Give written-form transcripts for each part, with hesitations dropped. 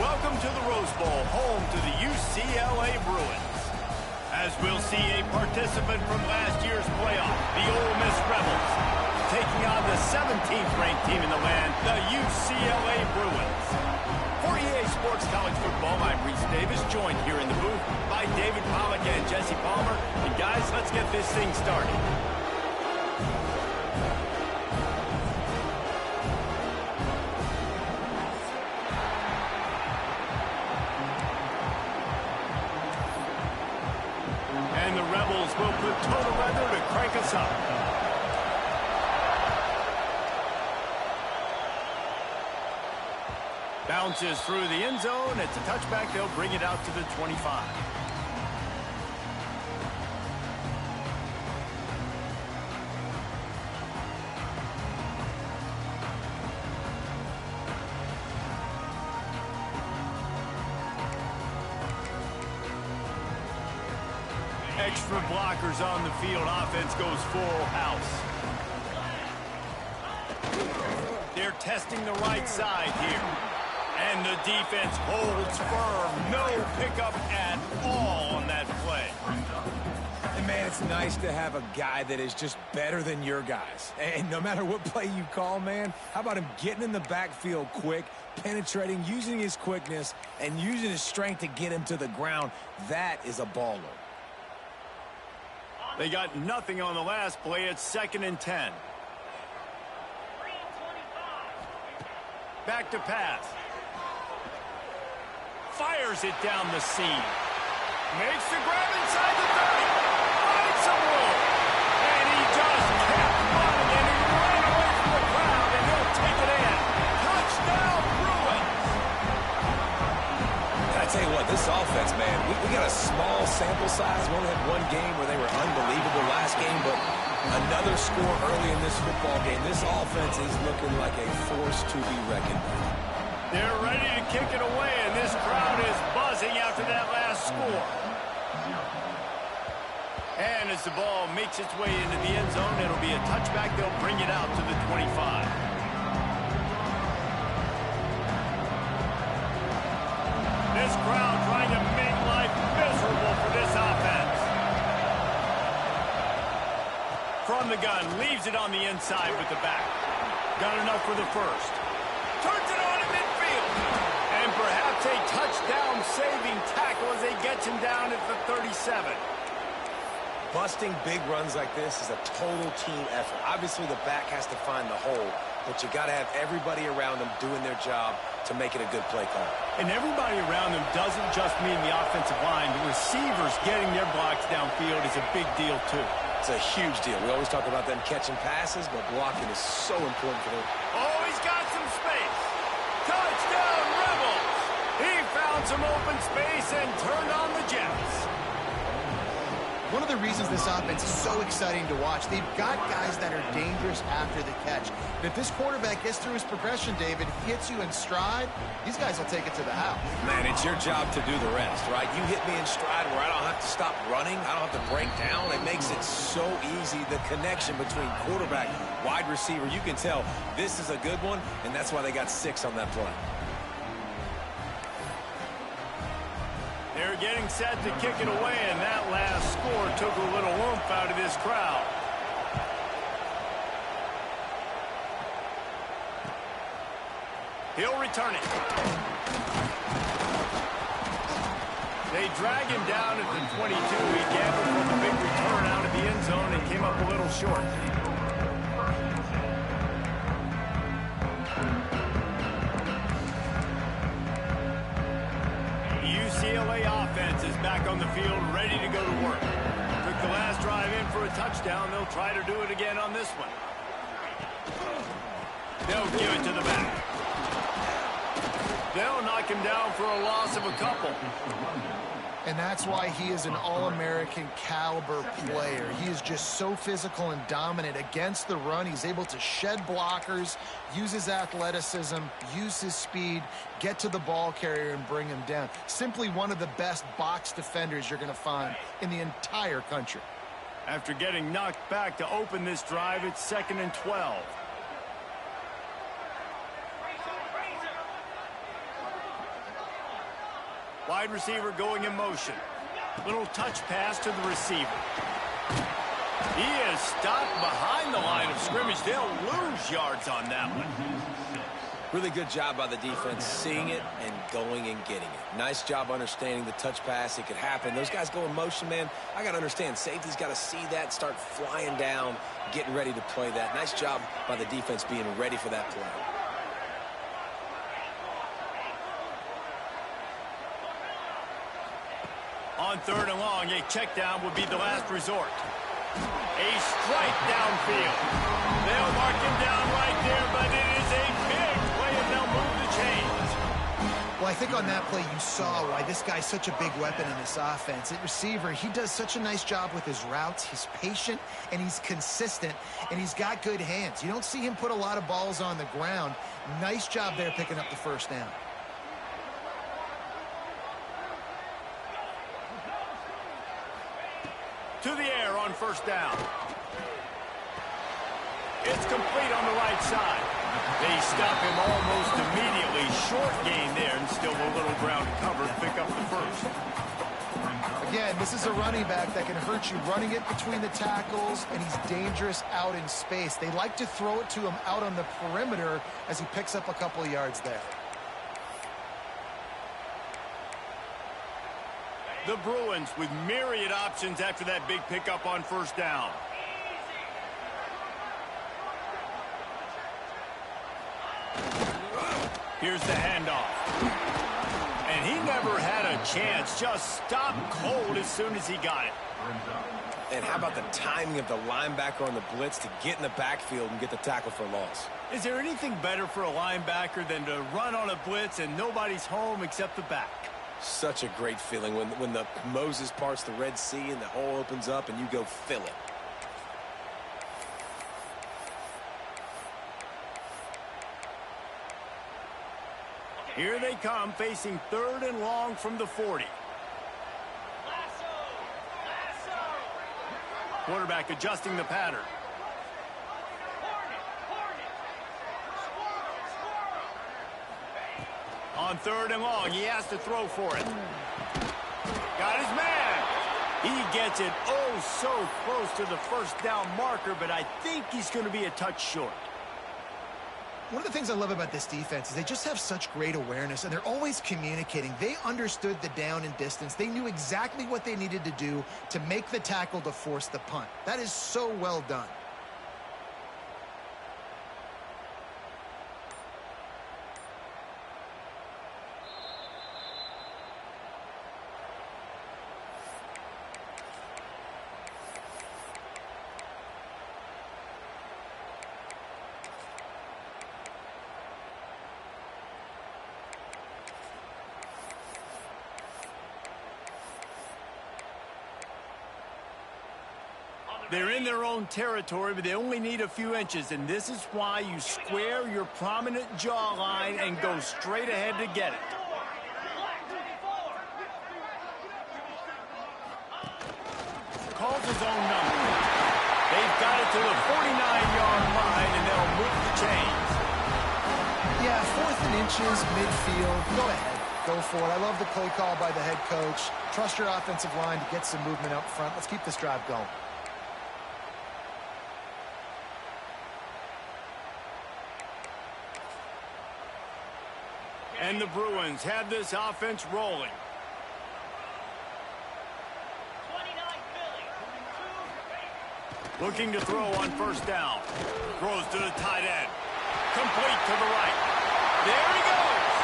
Welcome to the Rose Bowl, home to the UCLA Bruins. As we'll see a participant from last year's playoff, the Ole Miss Rebels, taking on the 17th ranked team in the land, the UCLA Bruins. For EA Sports College Football, I'm Reese Davis, joined here in the booth by David Pollack and Jesse Palmer. And guys, let's get this thing started. And the Rebels will put total weather to crank us up. Bounces through the end zone. It's a touchback. They'll bring it out to the 25. Extra blockers on the field. Offense goes full house. They're testing the right side here. And the defense holds firm. No pickup at all on that play. And man, it's nice to have a guy that is just better than your guys. And no matter what play you call, man, how about him getting in the backfield quick, penetrating, using his quickness, and using his strength to get him to the ground? That is a baller. They got nothing on the last play. It's 2nd and 10. Back to pass. Fires it down the seam. Makes the grab inside the 30. Finds some room. And he just kept running, and he ran away from the crowd, and he'll take it in. Touchdown, Bruins. I tell you what, this offense, man, we got a small sample size. We only had one game where they were unbelievable last game, but another score early in this football game. This offense is looking like a force to be reckoned with. They're ready to kick it away, and this crowd is buzzing after that last score. And as the ball makes its way into the end zone, it'll be a touchback. They'll bring it out to the 25. This crowd trying to make life miserable for this offense. From the gun, leaves it on the inside with the back. Got enough for the first. Turns it on in midfield. And perhaps a touchdown-saving tackle as they get him down at the 37. Busting big runs like this is a total team effort. Obviously, the back has to find the hole, but you got to have everybody around them doing their job to make it a good play call. And everybody around them doesn't just mean the offensive line. The receivers getting their blocks downfield is a big deal, too. It's a huge deal. We always talk about them catching passes, but blocking is so important for them. Oh, he's got some space. Touchdown, Rebels. He found some open space and turned on the Jets. One of the reasons this offense is so exciting to watch, they've got guys that are dangerous after the catch. And if this quarterback gets through his progression, David, hits you in stride, these guys will take it to the house. Man, it's your job to do the rest, right? You hit me in stride where I don't have to stop running. I don't have to break down. It makes it so easy, the connection between quarterback, wide receiver. You can tell this is a good one, and that's why they got 6 on that play. They're getting set to kick it away, and that last score took a little oomph out of this crowd. He'll return it. They drag him down at the 22. He gambled for the big return out of the end zone and came up a little short. UCLA offense is back on the field, ready to go to work. Took the last drive in for a touchdown. They'll try to do it again on this one. They'll give it to the back. They'll knock him down for a loss of a couple. And that's why he is an All-American caliber player. He is just so physical and dominant against the run. He's able to shed blockers, use his athleticism, use his speed, get to the ball carrier and bring him down. Simply one of the best box defenders you're going to find in the entire country. After getting knocked back to open this drive, it's 2nd and 12. Wide receiver going in motion. Little touch pass to the receiver. He is stopped behind the line of scrimmage. They'll lose yards on that one. Really good job by the defense, seeing it and going and getting it. Nice job understanding the touch pass. It could happen. Those guys go in motion, man. I got to understand, safety's got to see that, start flying down, getting ready to play that. Nice job by the defense being ready for that play. On 3rd and long, a check down would be the last resort. A strike downfield. They'll mark him down right there, but it is a big play, and they'll move the chains. Well, I think on that play you saw why this guy's such a big weapon in this offense. At receiver, he does such a nice job with his routes. He's patient, and he's consistent, and he's got good hands. You don't see him put a lot of balls on the ground. Nice job there picking up the first down. To the air on 1st down. It's complete on the right side. They stop him almost immediately. Short gain there, and still a little ground cover to pick up the first. Again, this is a running back that can hurt you running it between the tackles, and he's dangerous out in space. They like to throw it to him out on the perimeter as he picks up a couple of yards there. The Bruins with myriad options after that big pickup on 1st down. Here's the handoff. And he never had a chance. Just stopped cold as soon as he got it. And how about the timing of the linebacker on the blitz to get in the backfield and get the tackle for a loss? Is there anything better for a linebacker than to run on a blitz and nobody's home except the back? Such a great feeling when the Moses parts the Red Sea and the hole opens up and you go fill it. Here they come, facing 3rd and long from the 40. Quarterback adjusting the pattern. On 3rd and long, he has to throw for it. Got his man. He gets it oh so close to the 1st down marker, but I think he's going to be a touch short. One of the things I love about this defense is they just have such great awareness, and they're always communicating. They understood the down and distance. They knew exactly what they needed to do to make the tackle to force the punt. That is so well done. They're in their own territory, but they only need a few inches, and this is why you square your prominent jawline and go straight ahead to get it. Calls his own number. They've got it to the 49-yard line, and they'll move the chains. Yeah, 4th and inches, midfield. Go ahead. Go for it. I love the play call by the head coach. Trust your offensive line to get some movement up front. Let's keep this drive going. And the Bruins have this offense rolling. Looking to throw on 1st down. Throws to the tight end. Complete to the right. There he goes.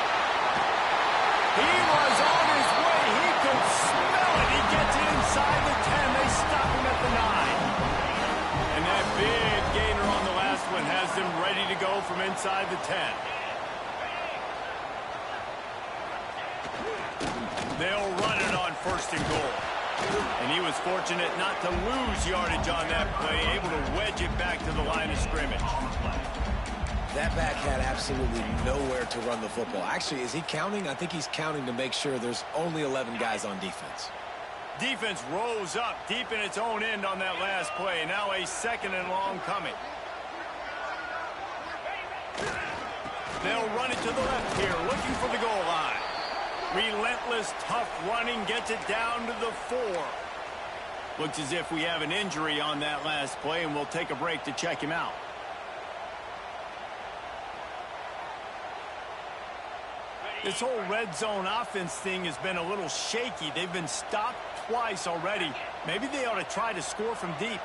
He was on his way. He could smell it. He gets it inside the 10. They stop him at the 9. And that big gainer on the last one has them ready to go from inside the 10. They'll run it on 1st and goal. And he was fortunate not to lose yardage on that play, able to wedge it back to the line of scrimmage. That back had absolutely nowhere to run the football. Actually, is he counting? I think he's counting to make sure there's only 11 guys on defense. Defense rose up deep in its own end on that last play. Now a 2nd and long coming. They'll run it to the left here, looking for the goal line. Relentless, tough running gets it down to the 4. Looks as if we have an injury on that last play, and we'll take a break to check him out. This whole red zone offense thing has been a little shaky. They've been stopped twice already. Maybe they ought to try to score from deep.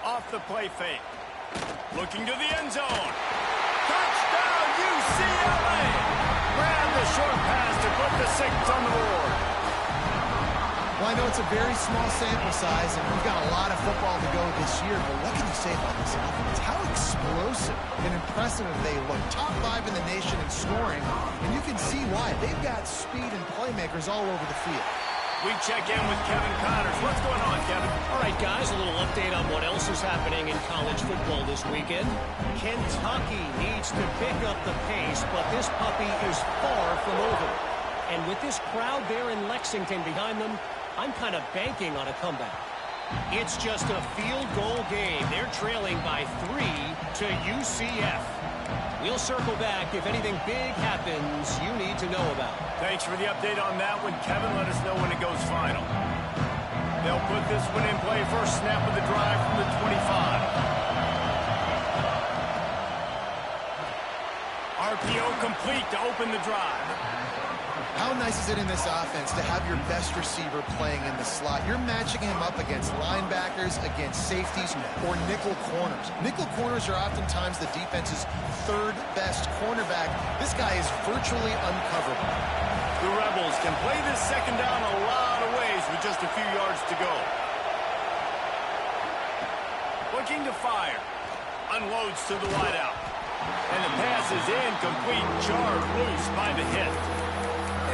Off the play fake. Looking to the end zone. Touchdown, UCLA! Grab the short pass to put the 6 on the board. Well, I know it's a very small sample size, and we've got a lot of football to go this year, but what can you say about this offense? How explosive and impressive they look. Top 5 in the nation in scoring, and you can see why. They've got speed and playmakers all over the field. We check in with Kevin Connors. What's going on, Kevin? All right, guys, a little update on what else is happening in college football this weekend. Kentucky needs to pick up the pace, but this puppy is far from over. And with this crowd there in Lexington behind them, I'm kind of banking on a comeback. It's just a field goal game. They're trailing by 3 to UCF. We'll circle back if anything big happens you need to know about. Thanks for the update on that one, Kevin. Let us know when it goes final. They'll put this one in play. First snap of the drive from the 25. RPO complete to open the drive. How nice is it in this offense to have your best receiver playing in the slot? You're matching him up against linebackers, against safeties, or nickel corners. Nickel corners are oftentimes the defense's 3rd best cornerback. This guy is virtually uncoverable. The Rebels can play this second down a lot of ways with just a few yards to go. Looking to fire. Unloads to the wideout. And the pass is incomplete. Jarred loose by the hit.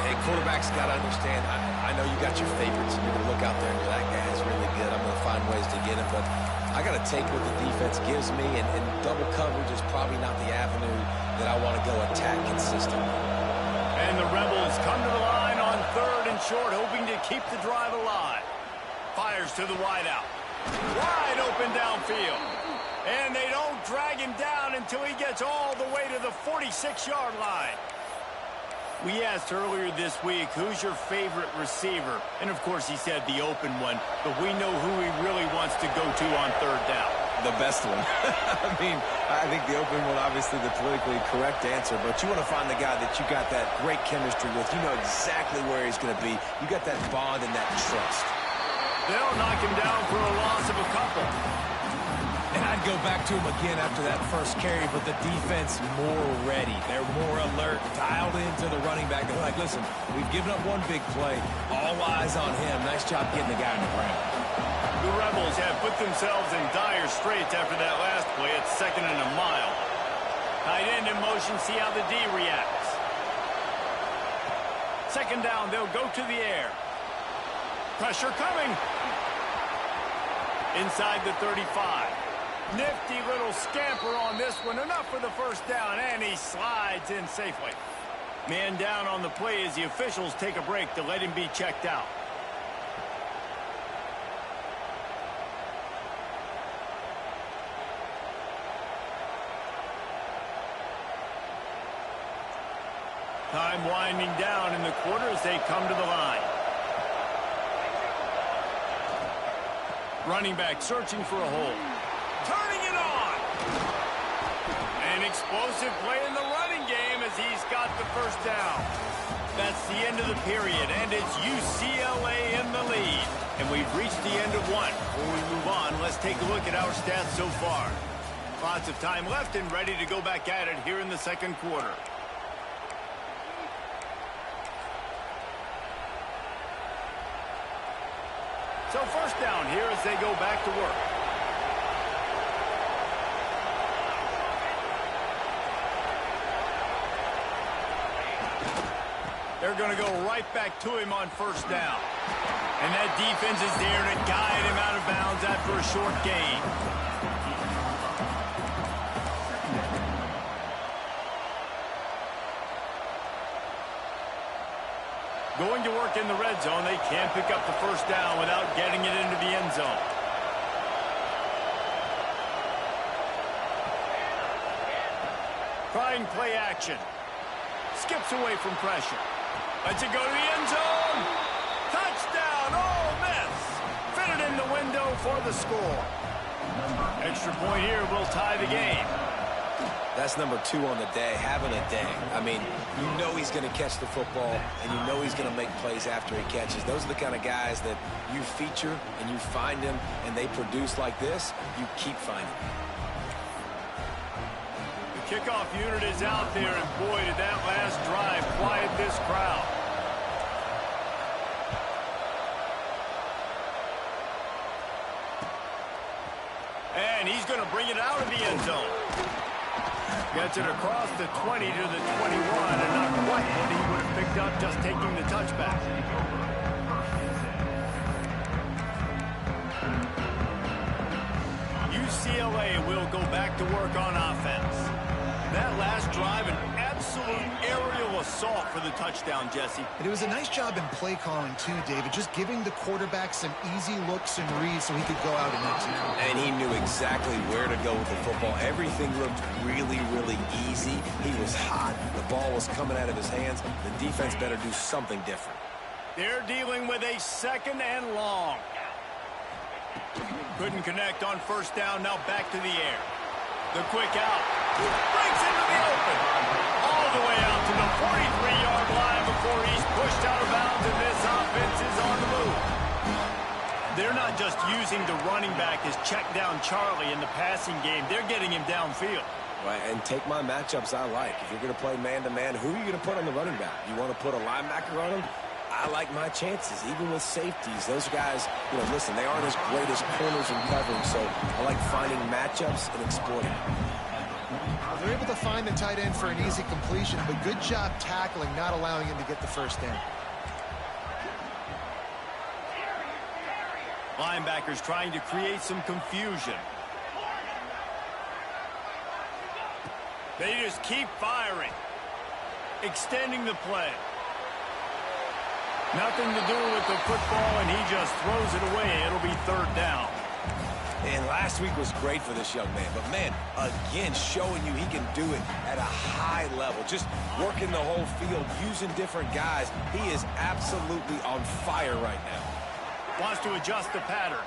Hey, quarterbacks got to understand, I know you got your favorites, and you're going to look out there and go, that guy's really good. I'm going to find ways to get him, but I got to take what the defense gives me, and double coverage is probably not the avenue that I want to go attack consistently. And the Rebels come to the line on 3rd and short, hoping to keep the drive alive. Fires to the wideout. Wide open downfield. And they don't drag him down until he gets all the way to the 46-yard line. We asked earlier this week, who's your favorite receiver? And, of course, he said the open one. But we know who he really wants to go to on 3rd down. The best one. I mean, I think the open one, obviously the politically correct answer, but you want to find the guy that you got that great chemistry with. You know exactly where he's going to be. You got that bond and that trust. They'll knock him down for a loss of a couple. And I'd go back to him again after that first carry, but the defense more ready. They're more alert, dialed into the running back. They're like, listen, we've given up one big play. All eyes on him. Nice job getting the guy on the ground. The Rebels have put themselves in dire straits after that last play. It's 2nd and a mile. Tight end in motion, see how the D reacts. 2nd down, they'll go to the air. Pressure coming. Inside the 35. Nifty little scamper on this one. Enough for the first down, and he slides in safely. Man down on the play as the officials take a break to let him be checked out. Time winding down in the quarter as they come to the line. Running back searching for a hole. Turning it on. An explosive play in the running game as he's got the first down. That's the end of the period, and it's UCLA in the lead. And we've reached the end of one. Before we move on, let's take a look at our stats so far. Lots of time left and ready to go back at it here in the 2nd quarter. So first down here as they go back to work. They're going to go right back to him on first down. And that defense is there to guide him out of bounds after a short gain. Going to work in the red zone. They can't pick up the first down without getting it into the end zone. Trying play action. Skips away from pressure. Lets it go to the end zone. Touchdown, Ole Miss. Fitted in the window for the score. Extra point here will tie the game. That's number 2 on the day, having a day. I mean, you know he's going to catch the football, and you know he's going to make plays after he catches. Those are the kind of guys that you feature and you find them, and they produce like this, you keep finding them. The kickoff unit is out there, and boy, did that last drive quiet this crowd. And he's going to bring it out of the end zone. Gets it across the 20 to the 21, and not quite what he would have picked up just taking the touchback. UCLA will go back to work on offense. That last drive, an absolute aerial assault for the touchdown, Jesse. And it was a nice job in play calling, too, David, just giving the quarterback some easy looks and reads so he could go out and execute. And he knew exactly where to go with the football. Everything looked really, really easy. He was hot. The ball was coming out of his hands. The defense better do something different. They're dealing with a 2nd and long. Couldn't connect on first down. Now back to the air. The quick out. Breaks into the open. All the way out to the 43-yard line before he's pushed out of bounds, and this offense is on the move. They're not just using the running back as check down Charlie in the passing game. They're getting him downfield. Right, and take my matchups I like. If you're going to play man-to-man, who are you going to put on the running back? You want to put a linebacker on him? I like my chances, even with safeties. Those guys, you know, listen, they aren't as great as corners and covering, so I like finding matchups and exploiting them. They're able to find the tight end for an easy completion, but good job tackling, not allowing him to get the first down. Linebackers trying to create some confusion. They just keep firing. Extending the play. Nothing to do with the football, and he just throws it away. It'll be 3rd down. And last week was great for this young man. But, man, again, showing you he can do it at a high level. Just working the whole field, using different guys. He is absolutely on fire right now. Wants to adjust the pattern.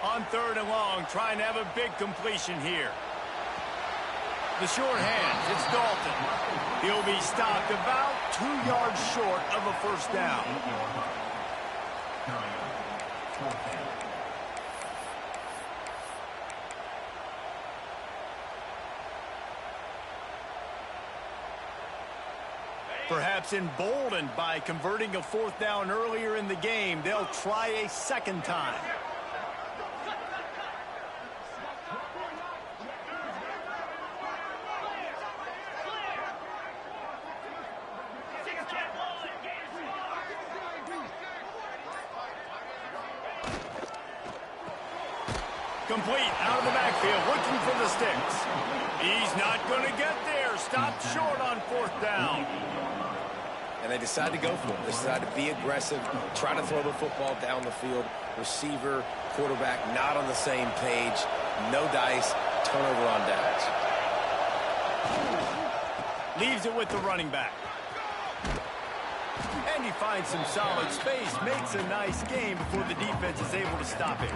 On 3rd and long, trying to have a big completion here. The short hands, it's Dalton. He'll be stopped about 2 yards short of a first down. Perhaps emboldened by converting a 4th down earlier in the game, they'll try a 2nd time. Complete out of the backfield, looking for the sticks. He's not going to get there. Stopped short on 4th down. And they decide to go for it. They decide to be aggressive, try to throw the football down the field. Receiver, quarterback, not on the same page. No dice, turnover on downs. Leaves it with the running back. And he finds some solid space, makes a nice game before the defense is able to stop him.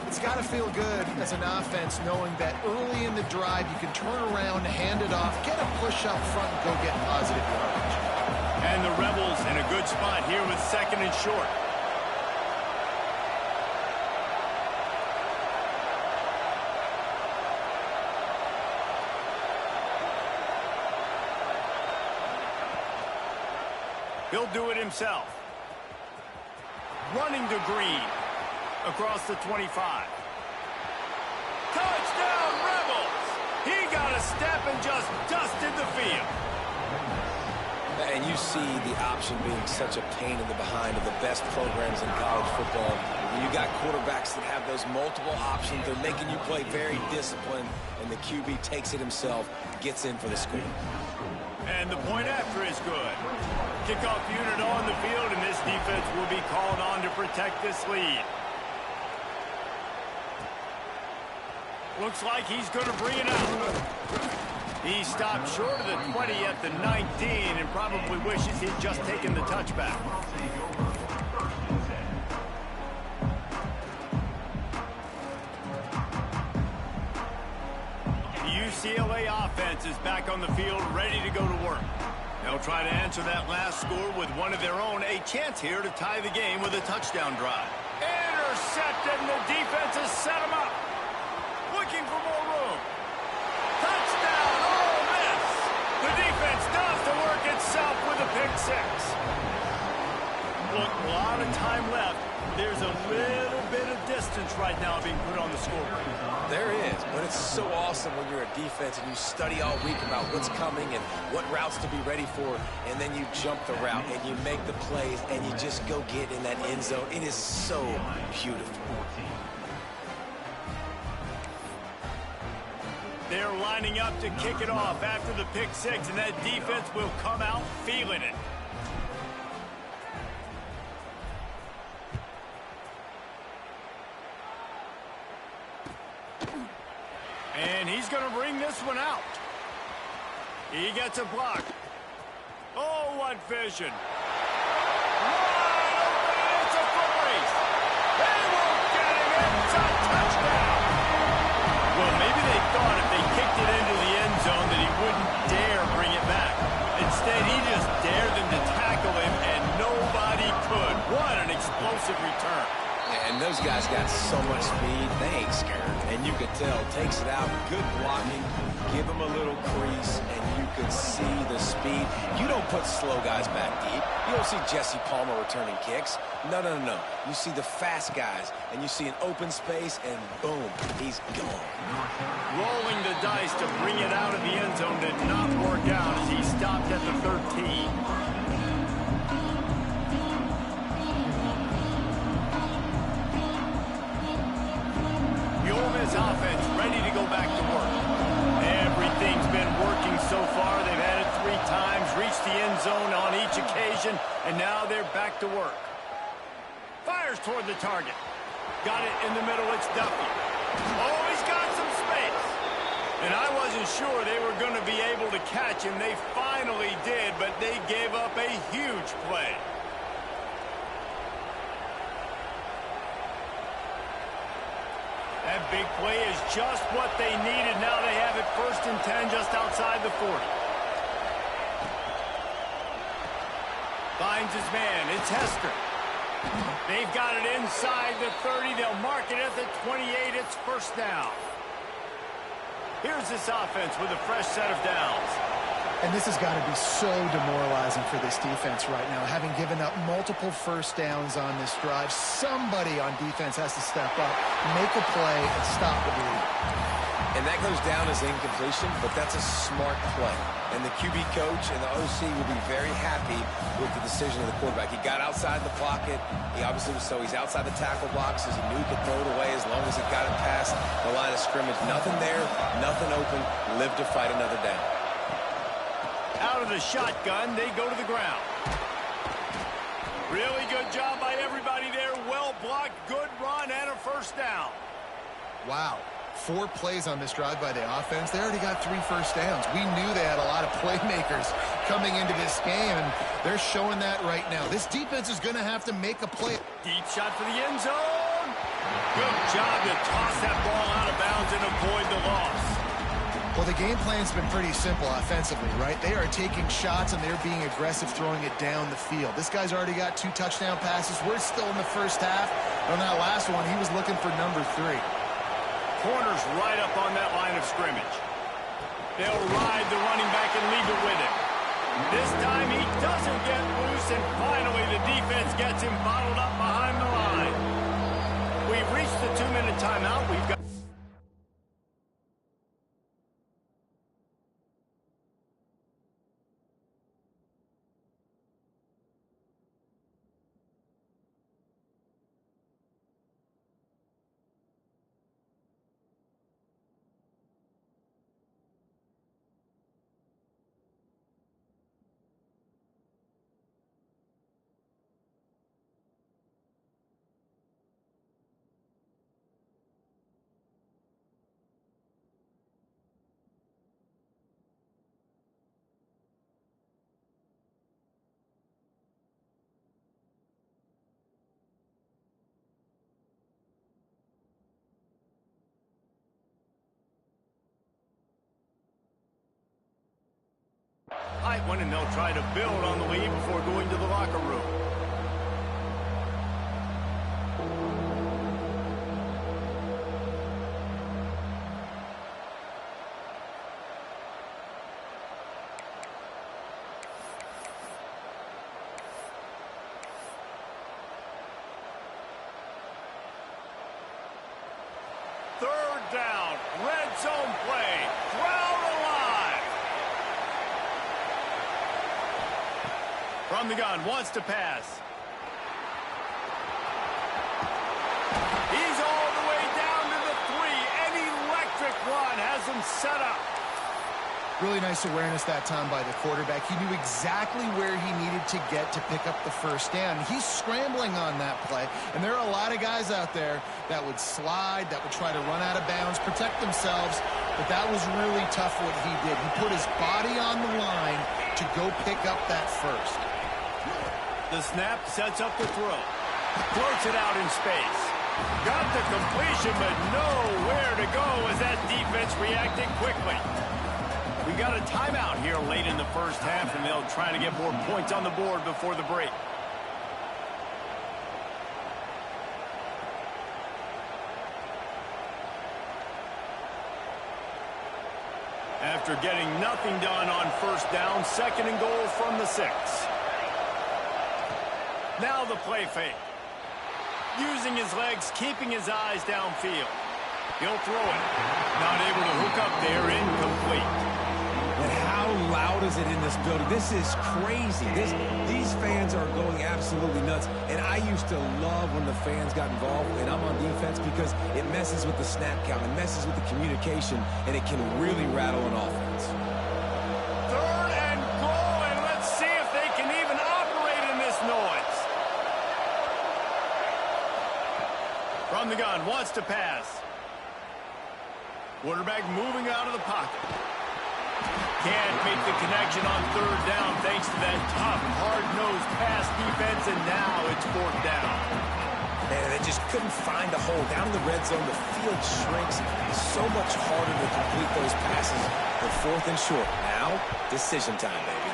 It's got to feel good as an offense knowing that early in the drive you can turn around, hand it off, get a push up front, and go get positive yardage. And the Rebels in a good spot here with 2nd and short. He'll do it himself. Running to Green. Across the 25. Touchdown, Rebels! He got a step and just dusted the field. And you see the option being such a pain in the behind of the best programs in college football. When you got quarterbacks that have those multiple options, they're making you play very disciplined, and the QB takes it himself, gets in for the score. And the point after is good. Kickoff unit on the field, and this defense will be called on to protect this lead. Looks like he's going to bring it out. He stopped short of the 20 at the 19 and probably wishes he'd just taken the touchback. The UCLA offense is back on the field, ready to go to work. They'll try to answer that last score with one of their own. A chance here to tie the game with a touchdown drive. Intercepted, and the defense has set him up. Looking for more room. Touchdown, Ole Miss. The defense does the work itself with a pick six. Look, a lot of time left. There's a little bit of distance right now being put on the scoreboard. There is, but it's so awesome when you're a defense and you study all week about what's coming and what routes to be ready for, and then you jump the route and you make the plays and you just go get in that end zone. It is so beautiful. They're lining up to kick it off after the pick six, and that defense will come out feeling it. And he's going to bring this one out. He gets a block. Oh, what vision. Wide open, it's a foot race. They won't get him. It's a touchdown. Well, maybe they thought if they kicked it into the end zone that he wouldn't dare bring it back. Instead, he just dared them to tackle him, and nobody could. What an explosive return. And those guys got so much speed, they ain't scared. And you could tell, takes it out, good blocking, give them a little crease, and you could see the speed. You don't put slow guys back deep. You don't see Jesse Palmer returning kicks. No, no, no, no. You see the fast guys, and you see an open space, and boom, he's gone. Rolling the dice to bring it out of the end zone did not work out as he stopped at the 13. Offense ready to go back to work. Everything's been working so far. They've had it 3 times, reached the end zone on each occasion, and now they're back to work. Fires toward the target. Got it in the middle. It's Duffy. Oh, he's got some space. And I wasn't sure they were going to be able to catch him. They finally did, but they gave up a huge play. That big play is just what they needed. Now they have it 1st and 10 just outside the 40. Finds his man. It's Hester. They've got it inside the 30. They'll mark it at the 28. It's 1st down. Here's this offense with a fresh set of downs. And this has got to be so demoralizing for this defense right now. Having given up multiple 1st downs on this drive, somebody on defense has to step up, make a play, and stop the bleed. And that goes down as incompletion, but that's a smart play. And the QB coach and the OC will be very happy with the decision of the quarterback. He got outside the pocket. He obviously was he's outside the tackle boxes. He knew he could throw it away as long as he got it past the line of scrimmage. Nothing there, nothing open. Live to fight another down. Out of the shotgun, they go to the ground. Really good job by everybody there. Well blocked, good run, and a 1st down. Wow. 4 plays on this drive by the offense. They already got 3 1st downs. We knew they had a lot of playmakers coming into this game, and they're showing that right now. This defense is going to have to make a play. Deep shot for the end zone. Good job to toss that ball out of bounds and avoid the loss. Well, the game plan's been pretty simple offensively, right? They are taking shots, and they're being aggressive throwing it down the field. This guy's already got 2 touchdown passes. We're still in the 1st half. On that last one, he was looking for number 3. Corner's right up on that line of scrimmage. They'll ride the running back and leave it with him. This time he doesn't get loose, and finally the defense gets him bottled up behind the line. We've reached the 2-minute timeout. We've got tight one, and they'll try to build on the lead before going to the locker room. Third down, red zone play, crowd alive. From the gun, wants to pass. He's all the way down to the 3. An electric run has him set up. Really nice awareness that time by the quarterback. He knew exactly where he needed to get to pick up the first down. He's scrambling on that play, and there are a lot of guys out there that would slide, that would try to run out of bounds, protect themselves, but that was really tough what he did. He put his body on the line to go pick up that first. The snap sets up the throw. Floats it out in space. Got the completion, but nowhere to go as that defense reacted quickly. We got a timeout here late in the first half, and they'll try to get more points on the board before the break. After getting nothing done on first down, 2nd and goal from the 6. Now the play fake. Using his legs, keeping his eyes downfield. He'll throw it. Not able to hook up there, incomplete. And how loud is it in this building? This is crazy. These fans are going absolutely nuts. And I used to love when the fans got involved, and I'm on defense, because it messes with the snap count. It messes with the communication, and it can really rattle an offense. 3rd and goal, and let's see if they can even operate in this noise. From the gun, wants to pass. Quarterback moving out of the pocket. Can't make the connection on 3rd down thanks to that tough, hard-nosed pass defense, and now it's 4th down. Man, they just couldn't find a hole. Down in the red zone, the field shrinks. It's so much harder to complete those passes. The 4th and short. Now, decision time, baby.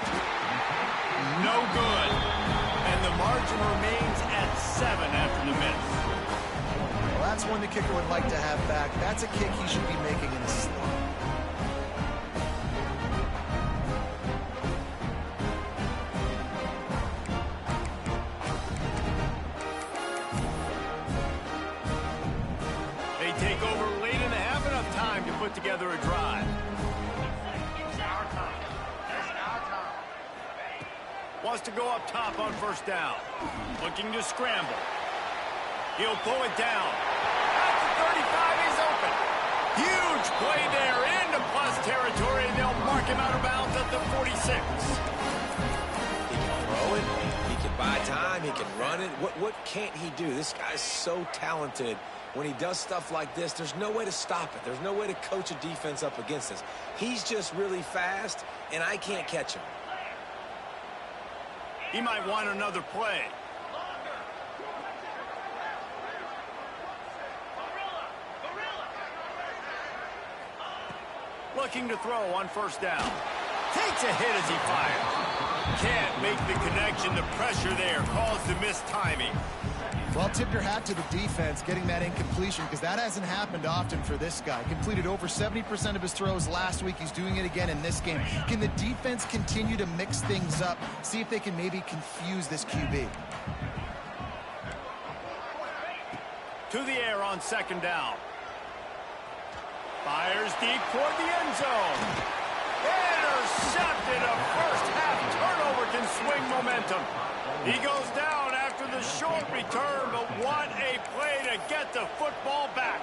No good. And the margin remains at 7 after the miss. Well, that's one the kicker would like to have back. That's a kick he should be making in his slot. Take over late in the half, enough time to put together a drive. Wants to go up top on first down. Looking to scramble. He'll pull it down. At the 35, he's open. Huge play there into plus territory, and they'll mark him out of bounds at the 46. He can throw it. He can buy time. He can run it. What can't he do? This guy's so talented. When he does stuff like this, there's no way to stop it. There's no way to coach a defense up against this. He's just really fast, and I can't catch him. He might want another play. Looking to throw on first down. Takes a hit as he fires. Can't make the connection. The pressure there caused the missed timing. Well, tip your hat to the defense getting that incompletion, because that hasn't happened often for this guy. Completed over 70% of his throws last week. He's doing it again in this game. Can the defense continue to mix things up? See if they can maybe confuse this QB. To the air on 2nd down. Fires deep toward the end zone. Intercepted. A first half turnover can swing momentum. He goes down after the short return, but what a play to get the football back.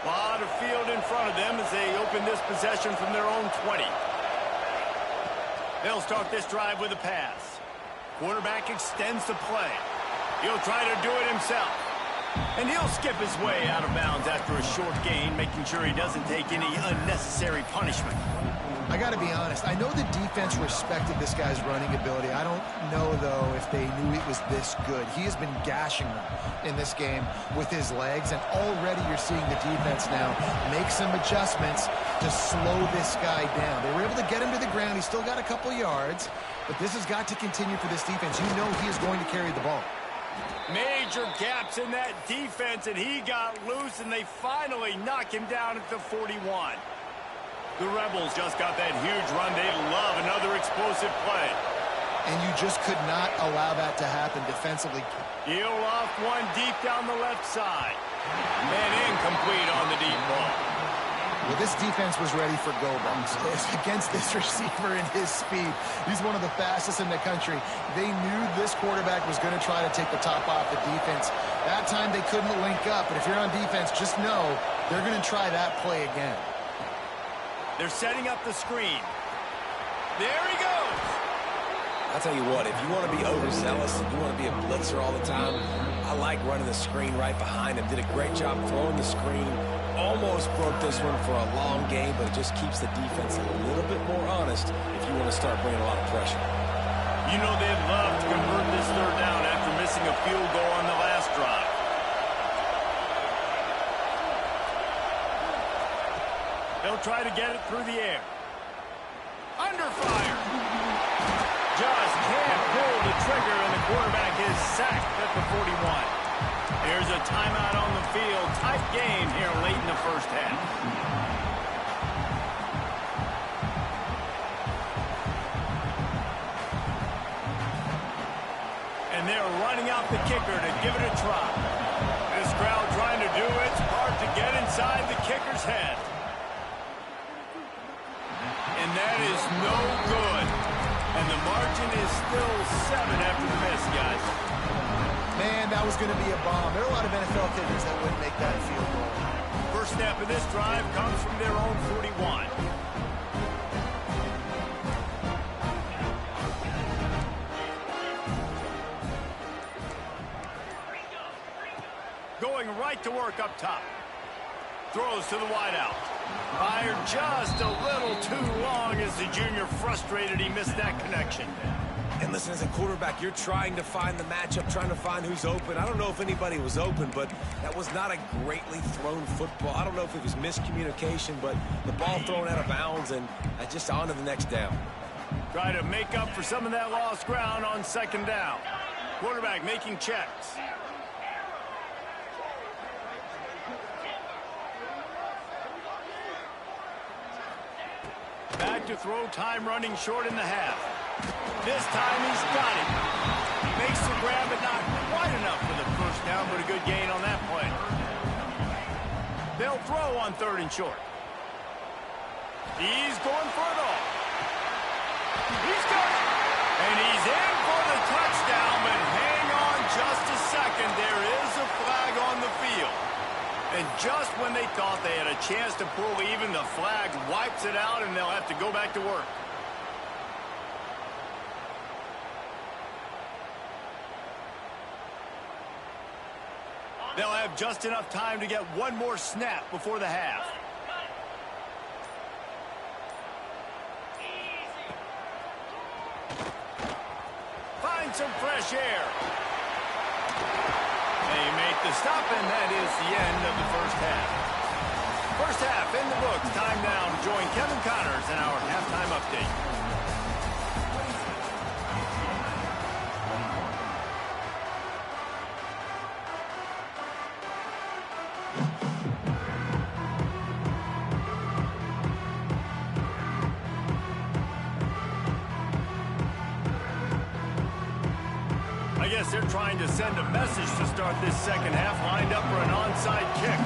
A lot of field in front of them as they open this possession from their own 20. They'll start this drive with a pass. Quarterback extends the play. He'll try to do it himself. And he'll skip his way out of bounds after a short gain, making sure he doesn't take any unnecessary punishment. I I got to be honest. I know the defense respected this guy's running ability. I don't know, though, if they knew it was this good. He has been gashing them in this game with his legs, and already you're seeing the defense now make some adjustments to slow this guy down. They were able to get him to the ground. He's still got a couple yards, but this has got to continue for this defense. You know he is going to carry the ball. Major gaps in that defense, and he got loose, and they finally knock him down at the 41. The Rebels just got that huge run. They love another explosive play. And you just could not allow that to happen defensively. He'll off one deep down the left side. And incomplete on the deep ball. Well, this defense was ready for go balls. Against this receiver and his speed, he's one of the fastest in the country. They knew this quarterback was going to try to take the top off the defense. That time they couldn't link up, but if you're on defense, just know they're going to try that play again. They're setting up the screen. There he goes. I'll tell you what, if you want to be overzealous, if you want to be a blitzer all the time, I like running the screen right behind him. Did a great job throwing the screen. Almost broke this one for a long game, but it just keeps the defense a little bit more honest if you want to start bringing a lot of pressure. You know they'd love to convert this third down after missing a field goal on the last drive. They'll try to get it through the air. Under fire. Just can't pull the trigger, and the quarterback is sacked at the 41. There's a timeout on the field. Tight game here late in the first half. And they're running out the kicker to give it a try. This crowd trying to do its part to get inside the kicker's head. And that is no good. And the margin is still 7 after the miss, guys. Man, that was going to be a bomb. There are a lot of NFL kickers that wouldn't make that field goal. First snap of this drive comes from their own 41. Going right to work up top. Throws to the wideout. Fired just a little too long as the junior frustrated he missed that connection. And listen, as a quarterback, you're trying to find the matchup, trying to find who's open. I don't know if anybody was open, but that was not a greatly thrown football. I don't know if it was miscommunication, but the ball thrown out of bounds, and just on to the next down. Try to make up for some of that lost ground on second down. Quarterback making checks. Back to throw, time running short in the half. This time he's got it. Makes the grab, but not quite enough for the first down, but a good gain on that play. They'll throw on 3rd and short. He's going for it all. He's got it. And he's in for the touchdown, but hang on just a second. There is a flag on the field. And just when they thought they had a chance to pull even, the flag wipes it out, and they'll have to go back to work. They'll have just enough time to get one more snap before the half. Find some fresh air. They make the stop, and that is the end of the first half. First half in the books. Time now to join Kevin Connors in our halftime update. I guess they're trying to send a message to start this second half, lined up for an onside kick.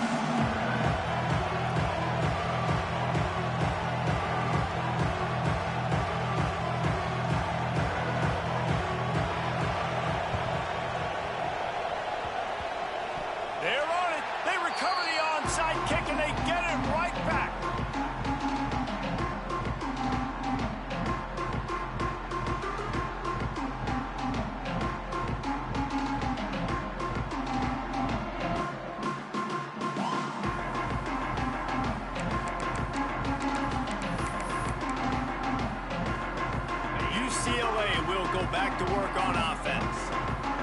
They're on it. They recover the onside kick, and they get it right back. UCLA will go back to work on offense.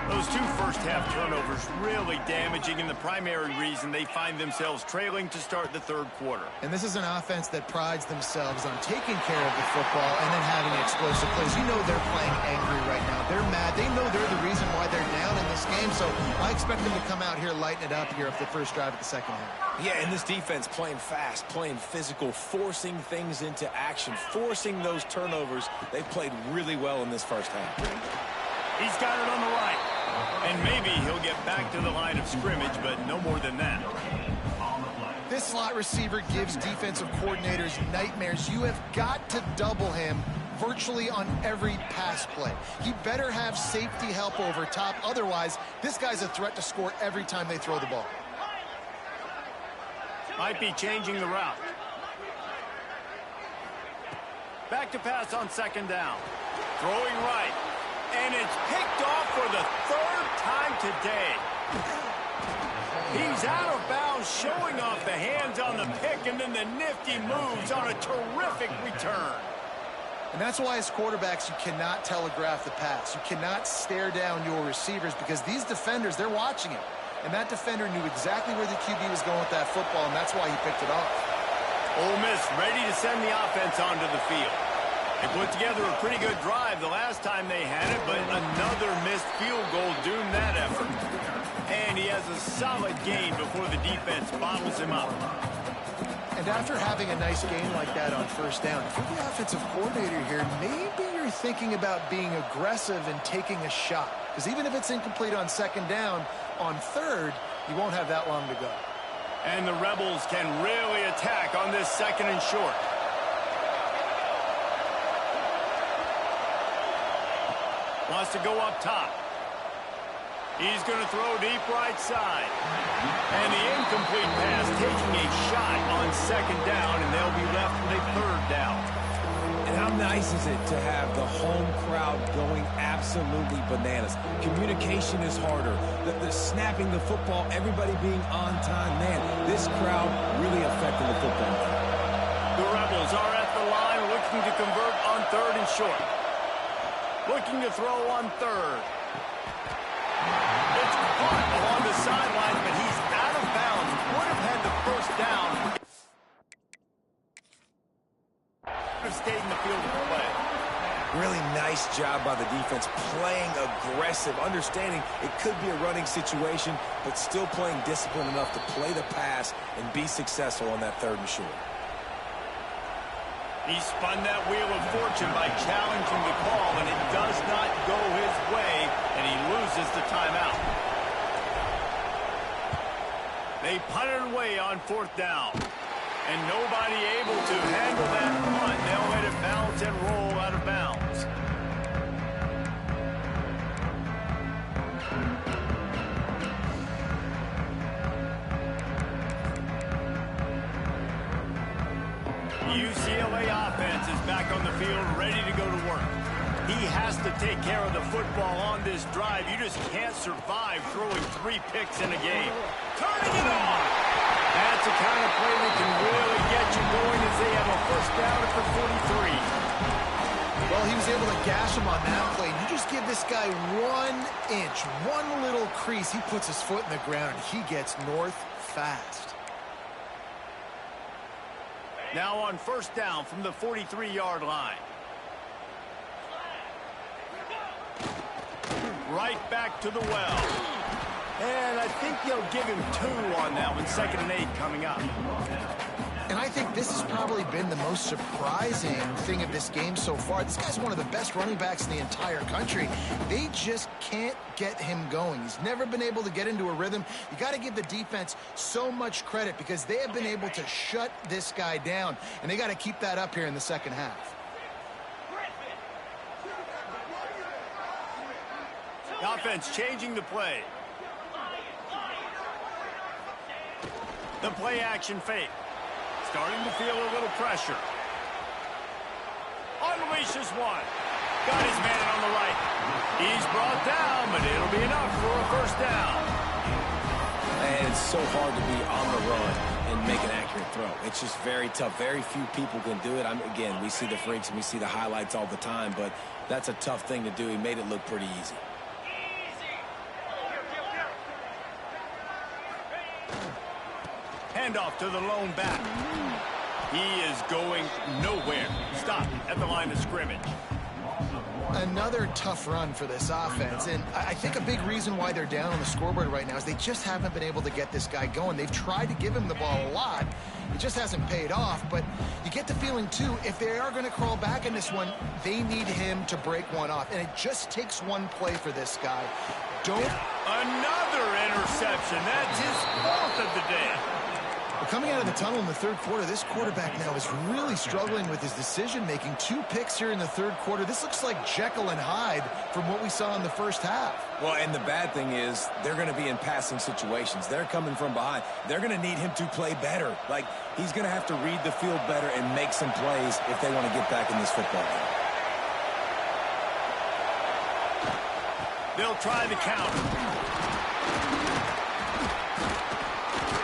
Those two first-half turnovers really damaging, and the primary reason they find themselves trailing to start the third quarter. And this is an offense that prides themselves on taking care of the football and then having explosive plays. You know they're playing angry right now. They're mad. They know they're the reason why they're down in this game, so I expect them to come out here, lighten it up here of the first drive of the second half. Yeah, and this defense playing fast, playing physical, forcing things into action, forcing those turnovers. They played really well in this first half. He's got it on the right. And maybe he'll get back to the line of scrimmage, but no more than that. This slot receiver gives defensive coordinators nightmares. You have got to double him virtually on every pass play. He better have safety help over top. Otherwise, this guy's a threat to score every time they throw the ball. Might be changing the route. Back to pass on second down. Throwing right. And it's picked off for the third time today. He's out of bounds, showing off the hands on the pick, and then the nifty moves on a terrific return. And that's why as quarterbacks, you cannot telegraph the pass. You cannot stare down your receivers because these defenders, they're watching it. And that defender knew exactly where the QB was going with that football, and that's why he picked it off. Ole Miss ready to send the offense onto the field. They put together a pretty good drive the last time they had it, but another missed field goal doomed that effort. And he has a solid gain before the defense bottles him up. And after having a nice game like that on first down, if you're the offensive coordinator here, maybe you're thinking about being aggressive and taking a shot. Because even if it's incomplete on second down, on third, you won't have that long to go. And the Rebels can really attack on this second and short. Wants to go up top. He's going to throw deep right side. And the incomplete pass taking a shot on second down, and they'll be left with a third down. And how nice is it to have the home crowd going absolutely bananas? Communication is harder. The snapping the football, everybody being on time. Man, this crowd really affecting the football game. The Rebels are at the line looking to convert on third and short. Looking to throw on third. It's caught along the sideline, but he's out of bounds. Would have had the first down. Would have stayed in the field of play. Really nice job by the defense, playing aggressive, understanding it could be a running situation, but still playing disciplined enough to play the pass and be successful on that third and short. He spun that wheel of fortune by challenging the call, and it does not go his way, and he loses the timeout. They punt it away on fourth down, and nobody able to handle that punt. They'll let it bounce and roll out of bounds. UCLA offense is back on the field, ready to go to work. He has to take care of the football on this drive. You just can't survive throwing 3 picks in a game. Turning it on! That's the kind of play that can really get you going as they have a first down at the 43. Well, he was able to gash him on that play. You just give this guy 1 inch, one little crease. He puts his foot in the ground, and he gets north fast. Now on first down from the 43-yard line. Right back to the well. And I think they'll give him 2 on that one. 2nd and 8 coming up. And I think this has probably been the most surprising thing of this game so far. This guy's one of the best running backs in the entire country. They just can't get him going. He's never been able to get into a rhythm. You got to give the defense so much credit because they have been able to shut this guy down, and they got to keep that up here in the second half. The offense changing the play. The play action fake. Starting to feel a little pressure. Unleashes one. Got his man on the right. He's brought down, but it'll be enough for a first down. And it's so hard to be on the run and make an accurate throw. It's just very tough. Very few people can do it. Again, we see the freaks and we see the highlights all the time, but that's a tough thing to do. He made it look pretty easy. Handoff to the lone back. He is going nowhere. Stop at the line of scrimmage. Another tough run for this offense, and I think a big reason why they're down on the scoreboard right now is they just haven't been able to get this guy going. They've tried to give him the ball a lot. It just hasn't paid off, but you get the feeling, too, if they are going to crawl back in this one, they need him to break one off, and it just takes one play for this guy. Another interception. That's his fourth of the day. Coming out of the tunnel in the third quarter, this quarterback now is really struggling with his decision-making. 2 picks here in the third quarter. This looks like Jekyll and Hyde from what we saw in the first half. Well, and the bad thing is they're going to be in passing situations. They're coming from behind. They're going to need him to play better. Like, he's going to have to read the field better and make some plays if they want to get back in this football game. They'll try the counter.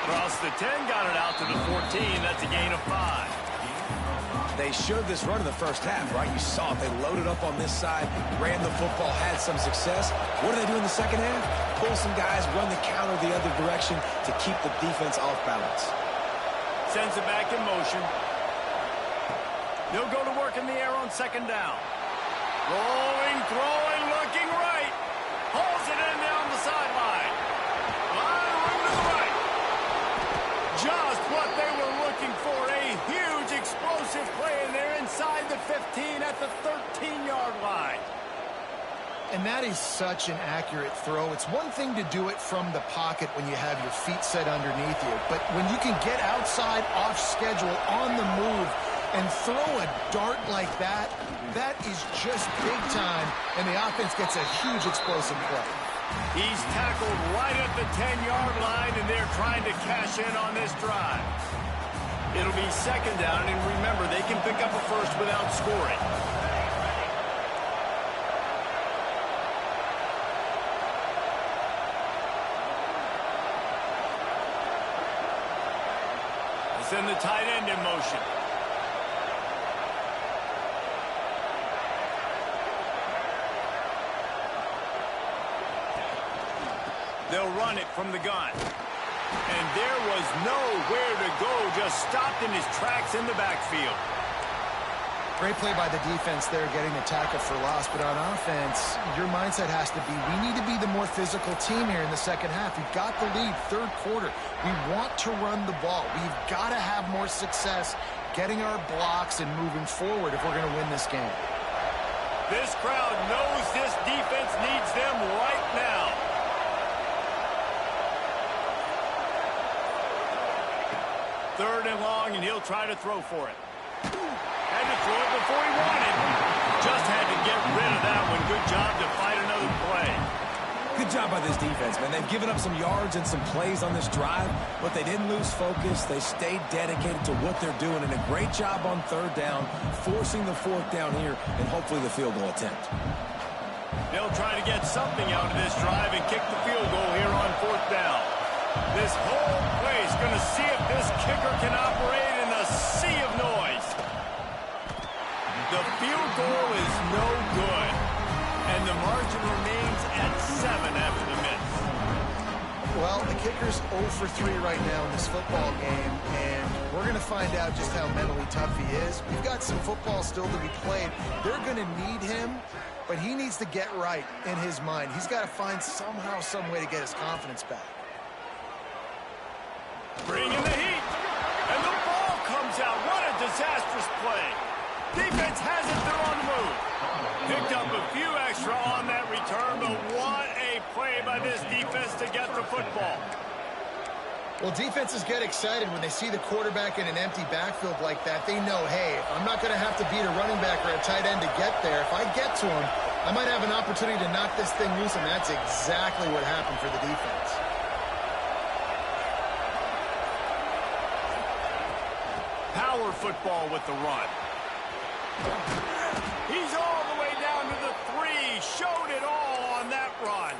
Across the 10, got it out to the 14. That's a gain of 5. They showed this run in the first half, right? You saw it. They loaded up on this side, ran the football, had some success. What do they do in the second half? Pull some guys, run the counter the other direction to keep the defense off balance. Sends it back in motion. They'll go to work in the air on second down. Rolling, throwing, looking right. Hauls it in down the sideline. Line room to the right. Just what they were looking for. A huge explosive play, and they're inside the 15 at the 13-yard line. And that is such an accurate throw. It's one thing to do it from the pocket when you have your feet set underneath you, but when you can get outside, off schedule, on the move, and throw a dart like that, that is just big time, and the offense gets a huge explosive play. He's tackled right at the 10-yard line, and they're trying to cash in on this drive. It'll be second down, and remember, they can pick up a first without scoring. Send the tight end in motion. They'll run it from the gun. And there was nowhere to go, just stopped in his tracks in the backfield. Great play by the defense there, getting the tackle for loss. But on offense, your mindset has to be, we need to be the more physical team here in the second half. We've got the lead, third quarter. We want to run the ball. We've got to have more success getting our blocks and moving forward if we're going to win this game. This crowd knows this defense needs them right now. Third and long, and he'll try to throw for it. Had to throw it before he wanted. Just had to get rid of that one. Good job to fight another play. Good job by this defense, man. They've given up some yards and some plays on this drive, but they didn't lose focus. They stayed dedicated to what they're doing, and a great job on third down, forcing the fourth down here, and hopefully the field goal attempt. They'll try to get something out of this drive and kick the field goal here on fourth down. This whole place going to see if this kicker can operate in a sea of noise. The field goal is no good, and the margin remains at 7 after the miss. Well, the kicker's 0 for 3 right now in this football game, and we're going to find out just how mentally tough he is. We've got some football still to be played. They're going to need him, but he needs to get right in his mind. He's got to find somehow, some way to get his confidence back. Bring in the heat, and the ball comes out. What a disastrous play. Defense has it, they're on the move. Picked up a few extra on that return, but what a play by this defense to get the football. Well, defenses get excited when they see the quarterback in an empty backfield like that. They know, hey, I'm not going to have to beat a running back or a tight end to get there. If I get to him, I might have an opportunity to knock this thing loose, and that's exactly what happened for the defense. Power football with the run. He's all the way down to the 3. Showed it all on that run.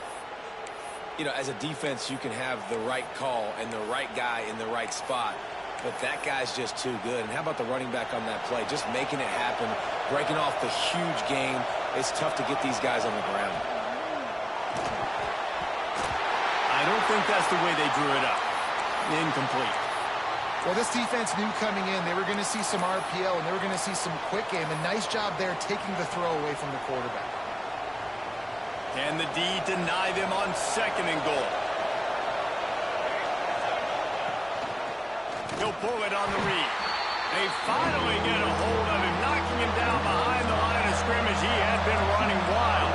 You know, as a defense, you can have the right call and the right guy in the right spot. but that guy's just too good. And how about the running back on that play? Just making it happen, breaking off the huge gain. It's tough to get these guys on the ground. I don't think that's the way they drew it up. Incomplete. Well, this defense knew coming in they were going to see some RPO and they were going to see some quick game. A nice job there taking the throw away from the quarterback. Can the D deny them on 2nd and goal? He'll pull it on the read. They finally get a hold of him, knocking him down behind the line of scrimmage. He had been running wild.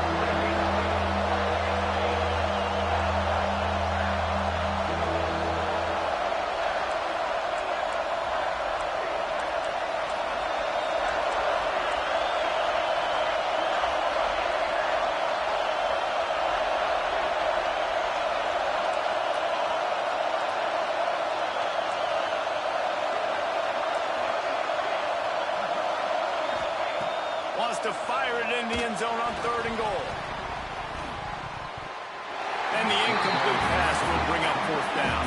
To fire it in the end zone on 3rd and goal. And the incomplete pass will bring up 4th down.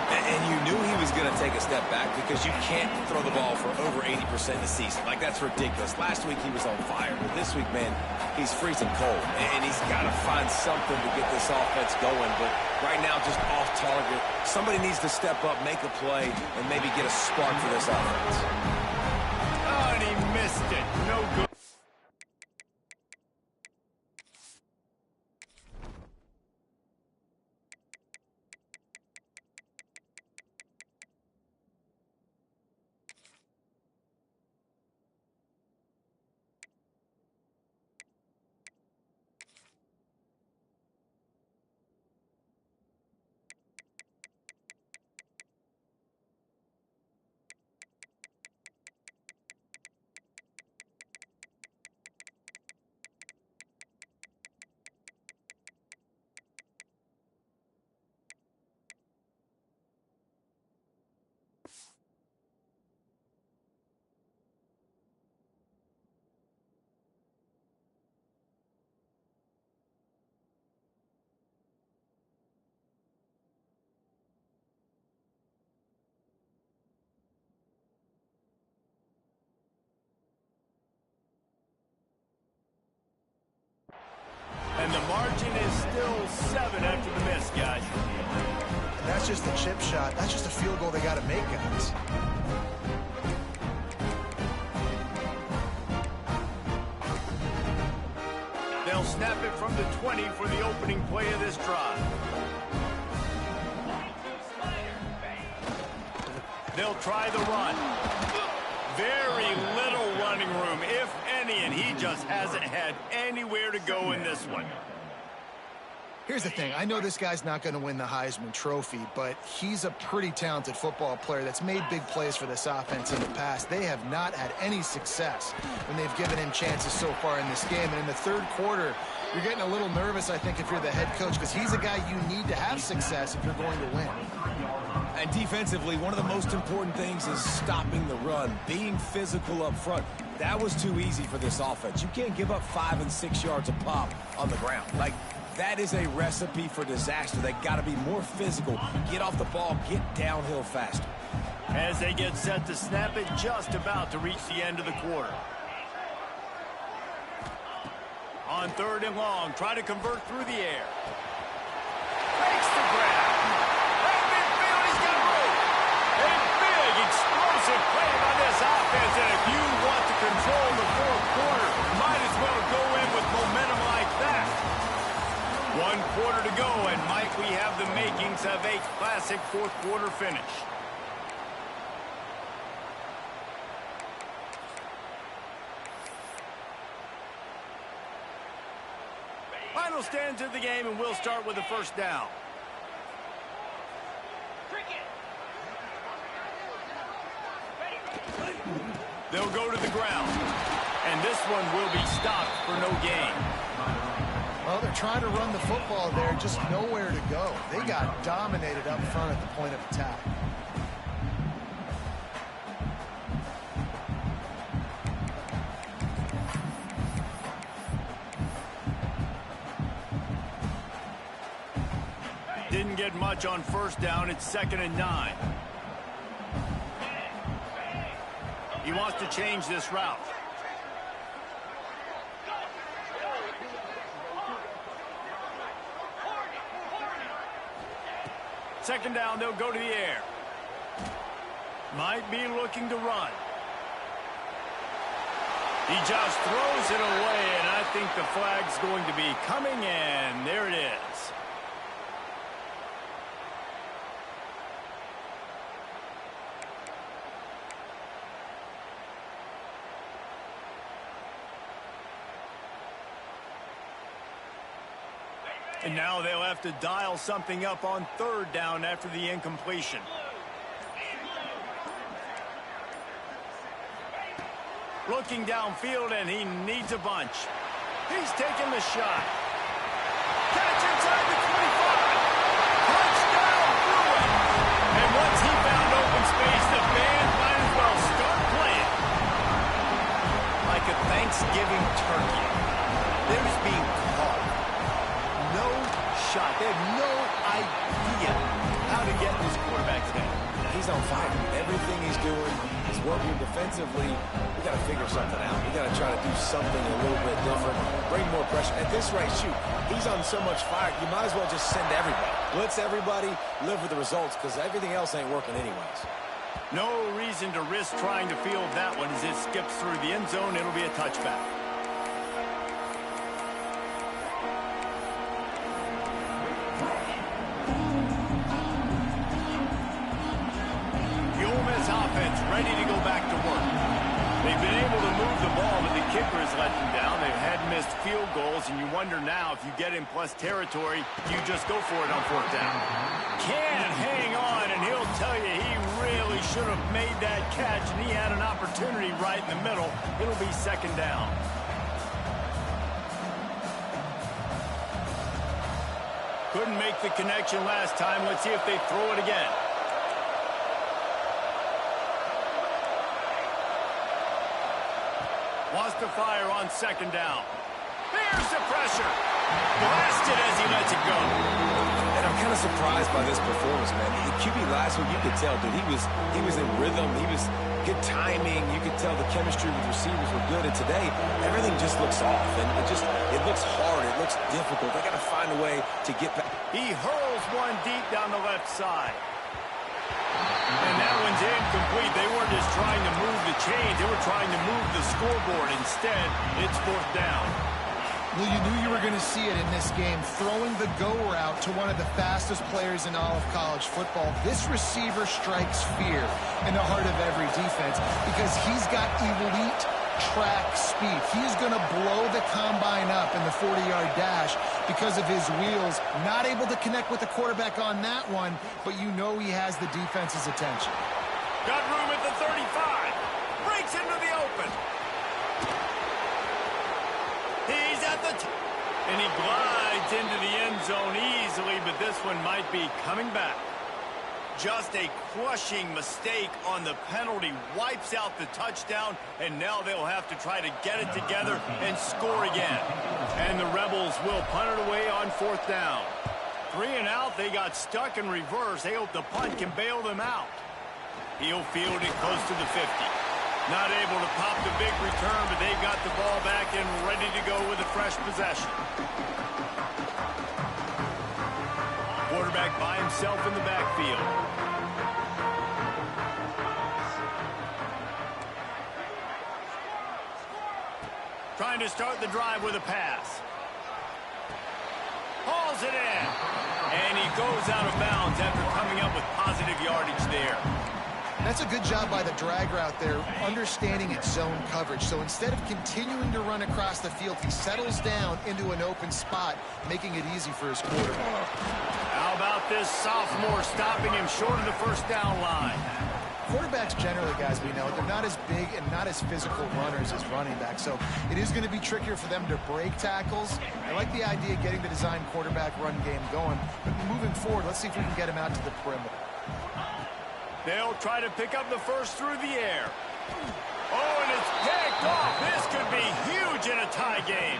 And you knew he was going to take a step back because you can't throw the ball for over 80% of the season. Like, that's ridiculous. Last week he was on fire, but this week, man, he's freezing cold. And he's got to find something to get this offense going. But right now, just off target. Somebody needs to step up, make a play, and maybe get a spark for this offense. Oh, and he missed it. No good. And the margin is still 7 after the miss, guys. And that's just a chip shot. That's just a field goal they got to make, guys. They'll snap it from the 20 for the opening play of this drive. They'll try the run. Very little running room, if any, and he just hasn't had anywhere to go in this one. Here's the thing. I know this guy's not going to win the Heisman Trophy, but he's a pretty talented football player that's made big plays for this offense in the past. They have not had any success when they've given him chances so far in this game. And in the 3rd quarter, you're getting a little nervous, I think, if you're the head coach, because he's a guy you need to have success if you're going to win. And defensively, one of the most important things is stopping the run, being physical up front. That was too easy for this offense. You can't give up 5 and 6 yards a pop on the ground. Like, that is a recipe for disaster. They got to be more physical, get off the ball, get downhill faster. As they get set to snap it, just about to reach the end of the quarter. On 3rd and long, try to convert through the air. Makes the grab. Explosive play by this offense, and if you want to control the 4th quarter, might as well go in with momentum like that. 1 quarter to go, and might we have the makings of a classic 4th quarter finish. Final stands of the game, and we'll start with the 1st down. They'll go to the ground, and this one will be stopped for no gain. Well, they're trying to run the football there, just nowhere to go. They got dominated up front at the point of attack. Didn't get much on 1st down. It's 2nd and 9. He wants to change this route. Second down, they'll go to the air. Might be looking to run. He just throws it away, and I think the flag's going to be coming in. There it is. And now they'll have to dial something up on third down after the incompletion. Looking downfield, and he needs a bunch. He's taking the shot. Catch inside the 25. Touchdown, Bruins. And once he found open space, the band might as well start playing. Like a Thanksgiving turkey. They're just being caught. No shot. They have no idea how to get in this quarterback's head. He's on fire. Everything he's doing is working defensively. We got to figure something out. We got to try to do something a little bit different. Bring more pressure. At this rate, shoot, he's on so much fire, you might as well just send everybody. Blitz everybody, live with the results, because everything else ain't working anyways. No reason to risk trying to field that one as it skips through the end zone. It'll be a touchback. Offense ready to go back to work. They've been able to move the ball, but the kicker has let them down. They've had missed field goals, and you wonder now if you get in plus territory, you just go for it on fourth down. Can't hang on, and he'll tell you he really should have made that catch, and he had an opportunity right in the middle. It'll be second down. Couldn't make the connection last time. Let's see if they throw it again. Wants to fire on second down. There's the pressure. Blasted as he lets it go. And I'm kind of surprised by this performance, man. The QB last week, you could tell, dude, he was in rhythm. He was good timing. You could tell the chemistry with receivers were good. And today, everything just looks off. And it looks hard. It looks difficult. They got to find a way to get back. He hurls one deep down the left side. And that one's incomplete. They weren't just trying to move the chains. They were trying to move the scoreboard. Instead, it's fourth down. Well, you knew you were going to see it in this game. Throwing the go route to one of the fastest players in all of college football. This receiver strikes fear in the heart of every defense because he's got elite track speed. He's going to blow the combine up in the 40-yard dash because of his wheels. Not able to connect with the quarterback on that one, but you know he has the defense's attention. Got room at the 35. Breaks into the open. He's at the and he glides into the end zone easily, but this one might be coming back. Just a crushing mistake on the penalty. Wipes out the touchdown, and now they'll have to try to get it together and score again. And the Rebels will punt it away on fourth down. 3 and out, they got stuck in reverse. They hope the punt can bail them out. He'll field it close to the 50. Not able to pop the big return, but they've got the ball back and ready to go with a fresh possession. Quarterback by himself in the backfield. Trying to start the drive with a pass. Hauls it in. And he goes out of bounds after coming up with positive yardage there. That's a good job by the drag route there, understanding its zone coverage. So instead of continuing to run across the field, he settles down into an open spot, making it easy for his quarterback. How about this sophomore stopping him short of the first down line? Quarterbacks generally, guys, we know, they're not as big and not as physical runners as running backs. So it is going to be trickier for them to break tackles. I like the idea of getting the design quarterback run game going. But moving forward, let's see if we can get him out to the perimeter. They'll try to pick up the first through the air. Oh, and it's picked off. This could be huge in a tie game.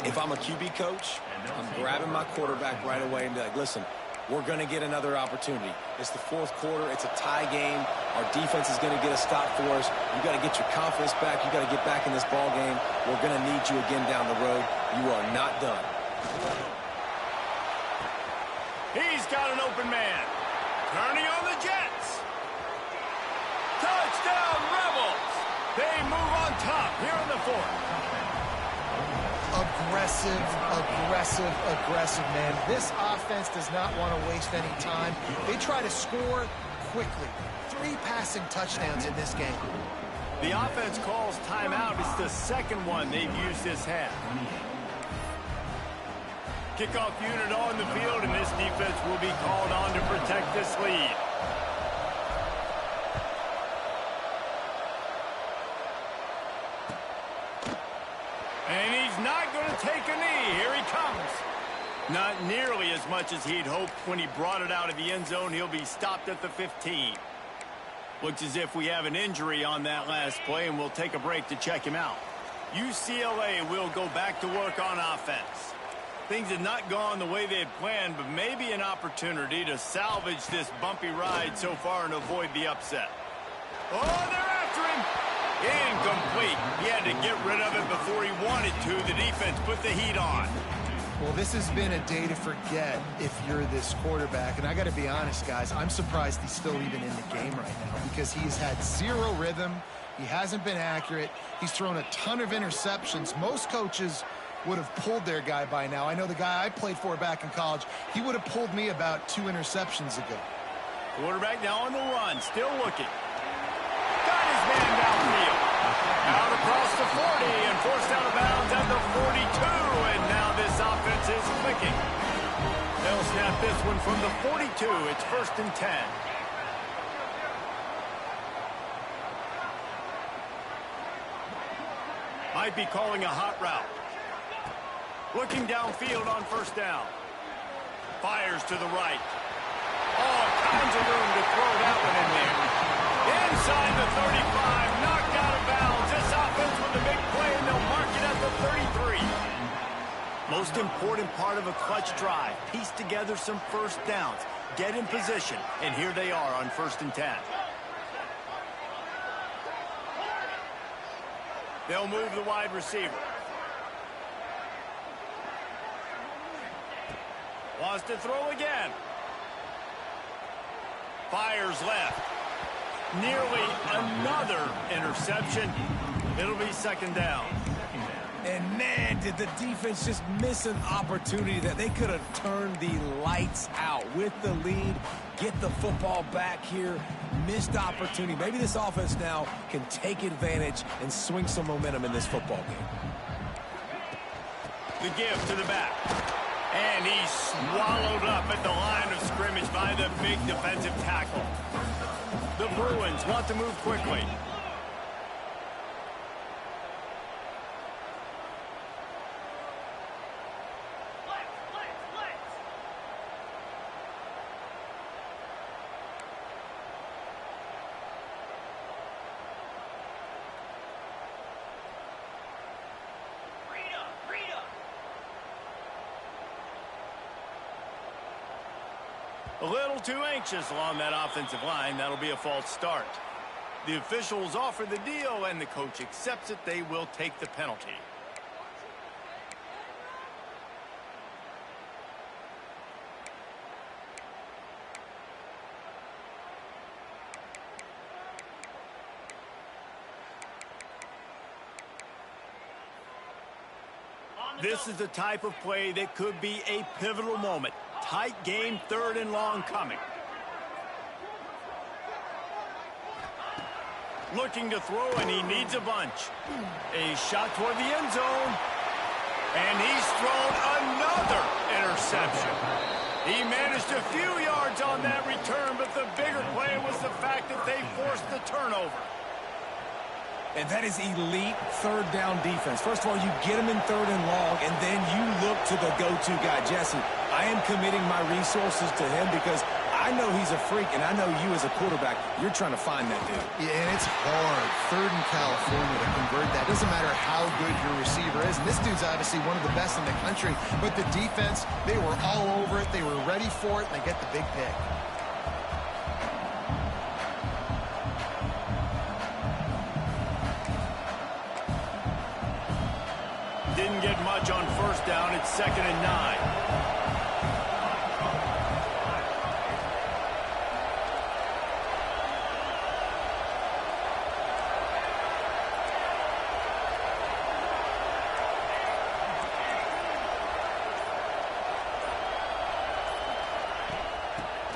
If I'm a QB coach, I'm grabbing my quarterback right away and be like, listen, we're going to get another opportunity. It's the fourth quarter. It's a tie game. Our defense is going to get a stop for us. You got to get your confidence back. You got to get back in this ball game. We're going to need you again down the road. You are not done. He's got an open man. Turning on the Jets. Touchdown, Rebels. They move on top here in the fourth. Aggressive, man. This offense does not want to waste any time. They try to score quickly. 3 passing touchdowns in this game. The offense calls timeout. It's the second one they've used this half. Kickoff unit on the field, and this defense will be called on to protect this lead. And he's not going to take a knee. Here he comes. Not nearly as much as he'd hoped when he brought it out of the end zone. He'll be stopped at the 15. Looks as if we have an injury on that last play, and we'll take a break to check him out. UCLA will go back to work on offense. Things had not gone the way they had planned, but maybe an opportunity to salvage this bumpy ride so far and avoid the upset. Oh, they're after him. Incomplete. He had to get rid of it before he wanted to. The defense put the heat on. Well, this has been a day to forget if you're this quarterback. And I got to be honest, guys, I'm surprised he's still even in the game right now because he's had 0 rhythm. He hasn't been accurate. He's thrown a ton of interceptions. Most coaches would have pulled their guy by now. I know the guy I played for back in college, he would have pulled me about 2 interceptions ago. Quarterback now on the run, still looking. Got his man downfield. Out across the 40 and forced out of bounds at the 42. And now this offense is clicking. They'll snap this one from the 42. It's 1st and 10. Might be calling a hot route. Looking downfield on 1st down. Fires to the right. All kinds of room to throw that one in there. Inside the 35, knocked out of bounds. This offense with a big play, and they'll mark it at the 33. Most important part of a clutch drive. Piece together some 1st downs. Get in position, and here they are on 1st and 10. They'll move the wide receiver. Wants to throw again. Fires left. Nearly another interception. It'll be 2nd down. And, man, did the defense just miss an opportunity that they could have turned the lights out with the lead, get the football back here, missed opportunity. Maybe this offense now can take advantage and swing some momentum in this football game. The give to the back. And he's swallowed up at the line of scrimmage by the big defensive tackle. The Bruins want to move quickly. A little too anxious along that offensive line. That'll be a false start. The officials offer the deal, and the coach accepts it. They will take the penalty. This is the type of play that could be a pivotal moment. Tight game, 3rd and long coming. Looking to throw, and he needs a bunch. A shot toward the end zone. And he's thrown another interception. He managed a few yards on that return, but the bigger play was the fact that they forced the turnover. And that is elite 3rd down defense. First of all, you get them in 3rd and long, and then you look to the go-to guy, Jesse. I am committing my resources to him because I know he's a freak, and I know you as a quarterback, you're trying to find that dude. Yeah, and it's hard. Third in California to convert that. Doesn't matter how good your receiver is. And this dude's obviously one of the best in the country. But the defense, they were all over it. They were ready for it, and they get the big pick. Didn't get much on first down. It's 2nd and 9.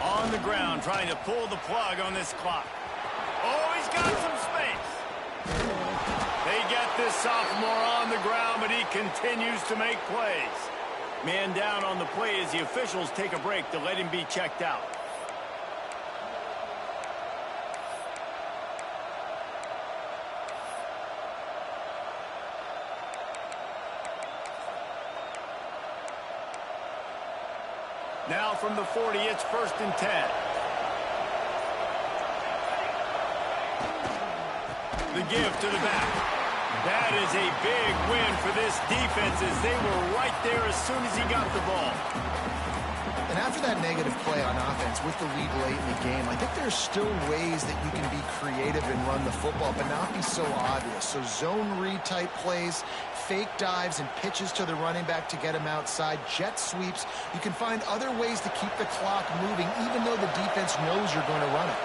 On the ground, trying to pull the plug on this clock. Oh, he's got some space. They get this sophomore on the ground, but he continues to make plays. Man down on the play as the officials take a break to let him be checked out. Now from the 40, it's 1st and 10. The give to the back. That is a big win for this defense as they were right there as soon as he got the ball. And after that negative play on offense with the lead late in the game, I think there's still ways that you can be creative and run the football, but not be so obvious. So zone read type plays, fake dives and pitches to the running back to get him outside, jet sweeps. You can find other ways to keep the clock moving, even though the defense knows you're going to run it.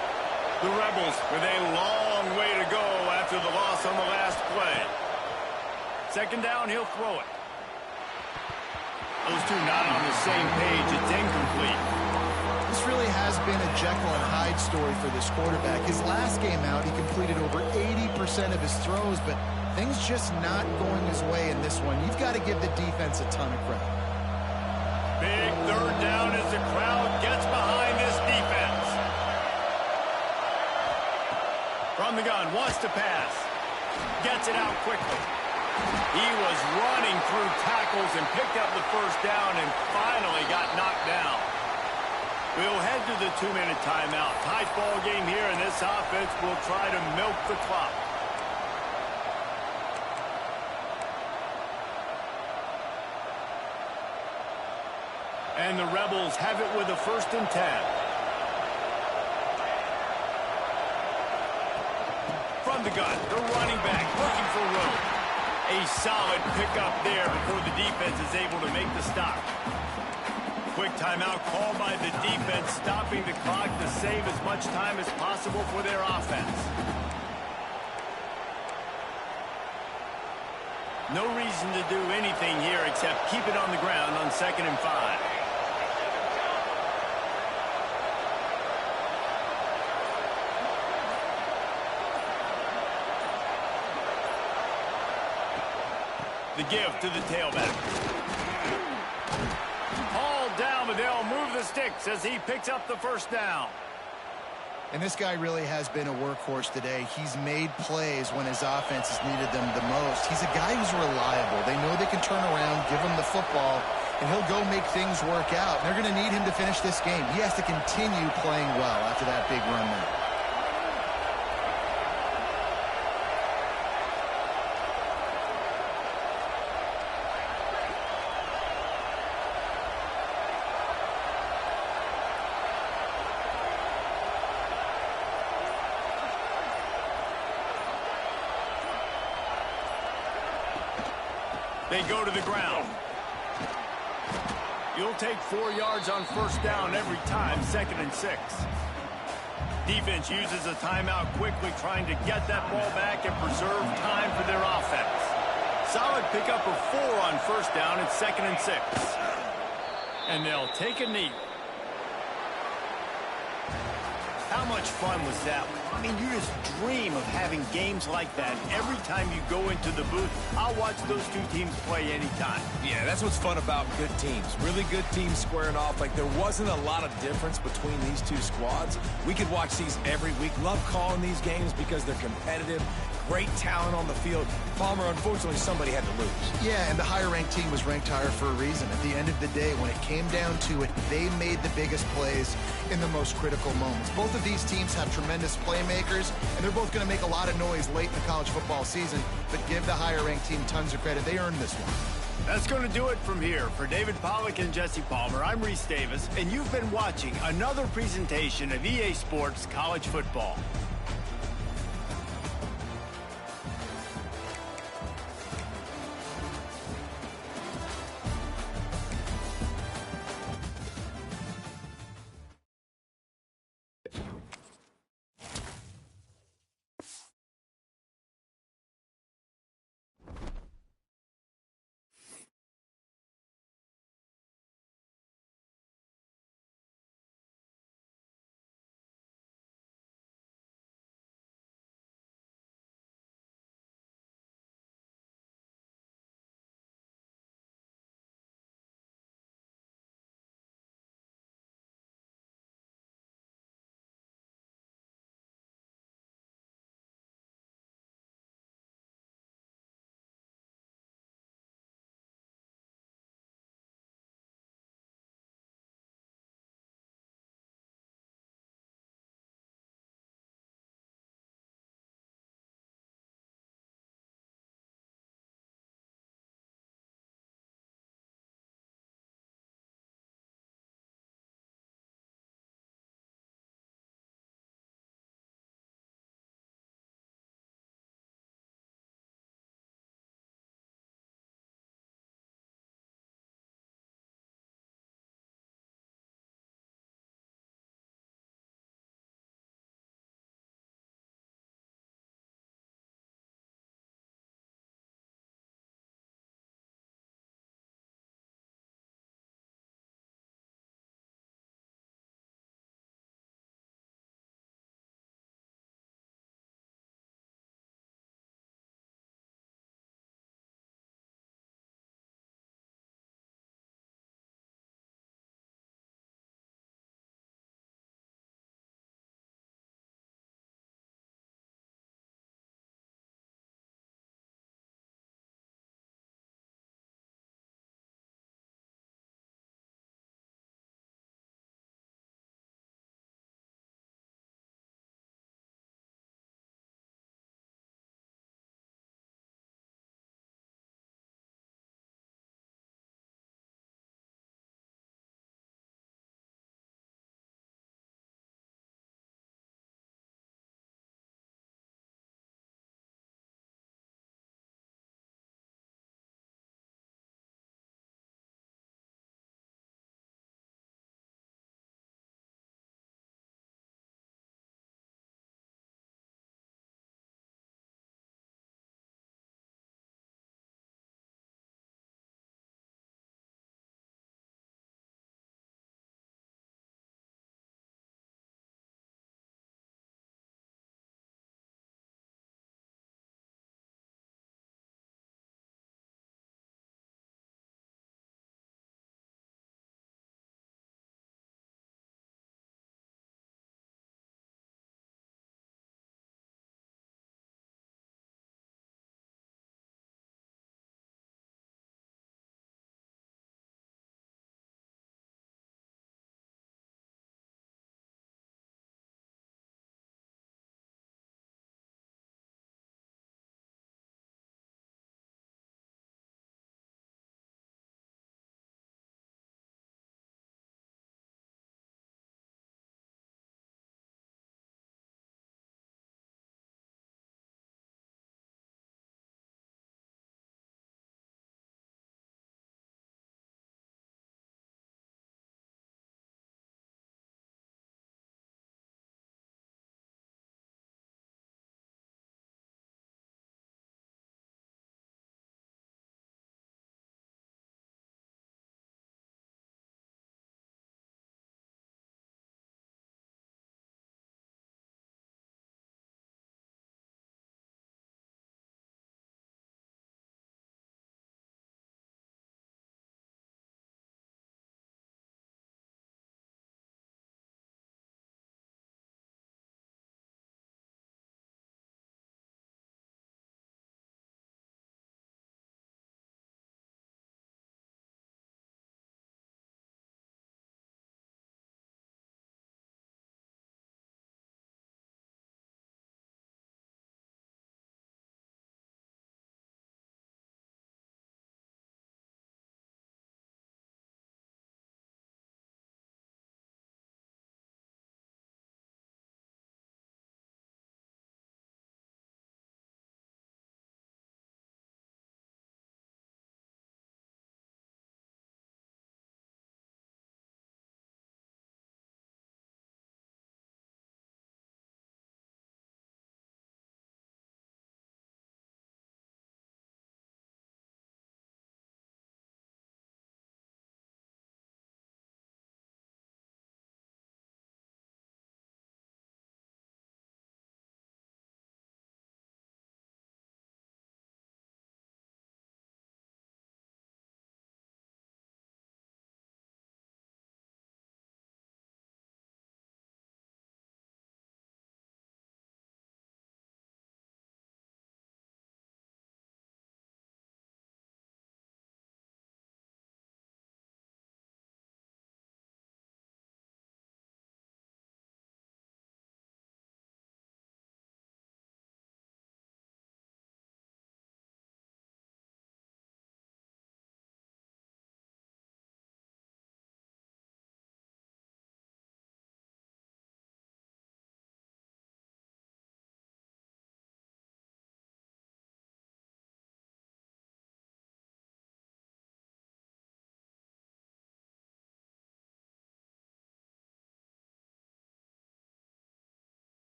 The Rebels with a long way to go after the loss on the last play. 2nd down, he'll throw it. Those two not on the same page. It's incomplete. This really has been a Jekyll and Hyde story for this quarterback. His last game out, he completed over 80% of his throws, but things just not going his way in this one. You've got to give the defense a ton of credit. Big 3rd down as the crowd gets behind this defense. From the gun, wants to pass. Gets it out quickly. He was running through tackles and picked up the 1st down and finally got knocked down. We'll head to the 2-minute timeout. Tight ball game here, and this offense will try to milk the clock. And the Rebels have it with a 1st and 10. From the gun, the running back looking for room. A solid pickup there before the defense is able to make the stop. Quick timeout called by the defense, stopping the clock to save as much time as possible for their offense. No reason to do anything here except keep it on the ground on 2nd and 5. The give to the tailback. Hauled down, but they'll move the sticks as he picks up the 1st down. And this guy really has been a workhorse today. He's made plays when his offense has needed them the most. He's a guy who's reliable. They know they can turn around, give him the football, and he'll go make things work out. And they're going to need him to finish this game. He has to continue playing well after that big run there. They go to the ground. You'll take 4 yards on 1st down every time, 2nd and 6. Defense uses a timeout quickly, trying to get that ball back and preserve time for their offense. Solid pickup of 4 on 1st down. It's 2nd and 6. And they'll take a knee. How much fun was that? I mean, you just dream of having games like that every time you go into the booth. I'll watch those two teams play anytime. Yeah, that's what's fun about good teams. Really good teams squaring off. Like, there wasn't a lot of difference between these two squads. We could watch these every week. Love calling these games because they're competitive, great talent on the field. Palmer, unfortunately, somebody had to lose. Yeah, and the higher-ranked team was ranked higher for a reason. At the end of the day, when it came down to it, they made the biggest plays in the most critical moments. Both of these teams have tremendous playmakers, and they're both going to make a lot of noise late in the college football season, but give the higher-ranked team tons of credit. They earned this one. That's going to do it from here. For David Pollack and Jesse Palmer, I'm Reese Davis, and you've been watching another presentation of EA Sports College Football.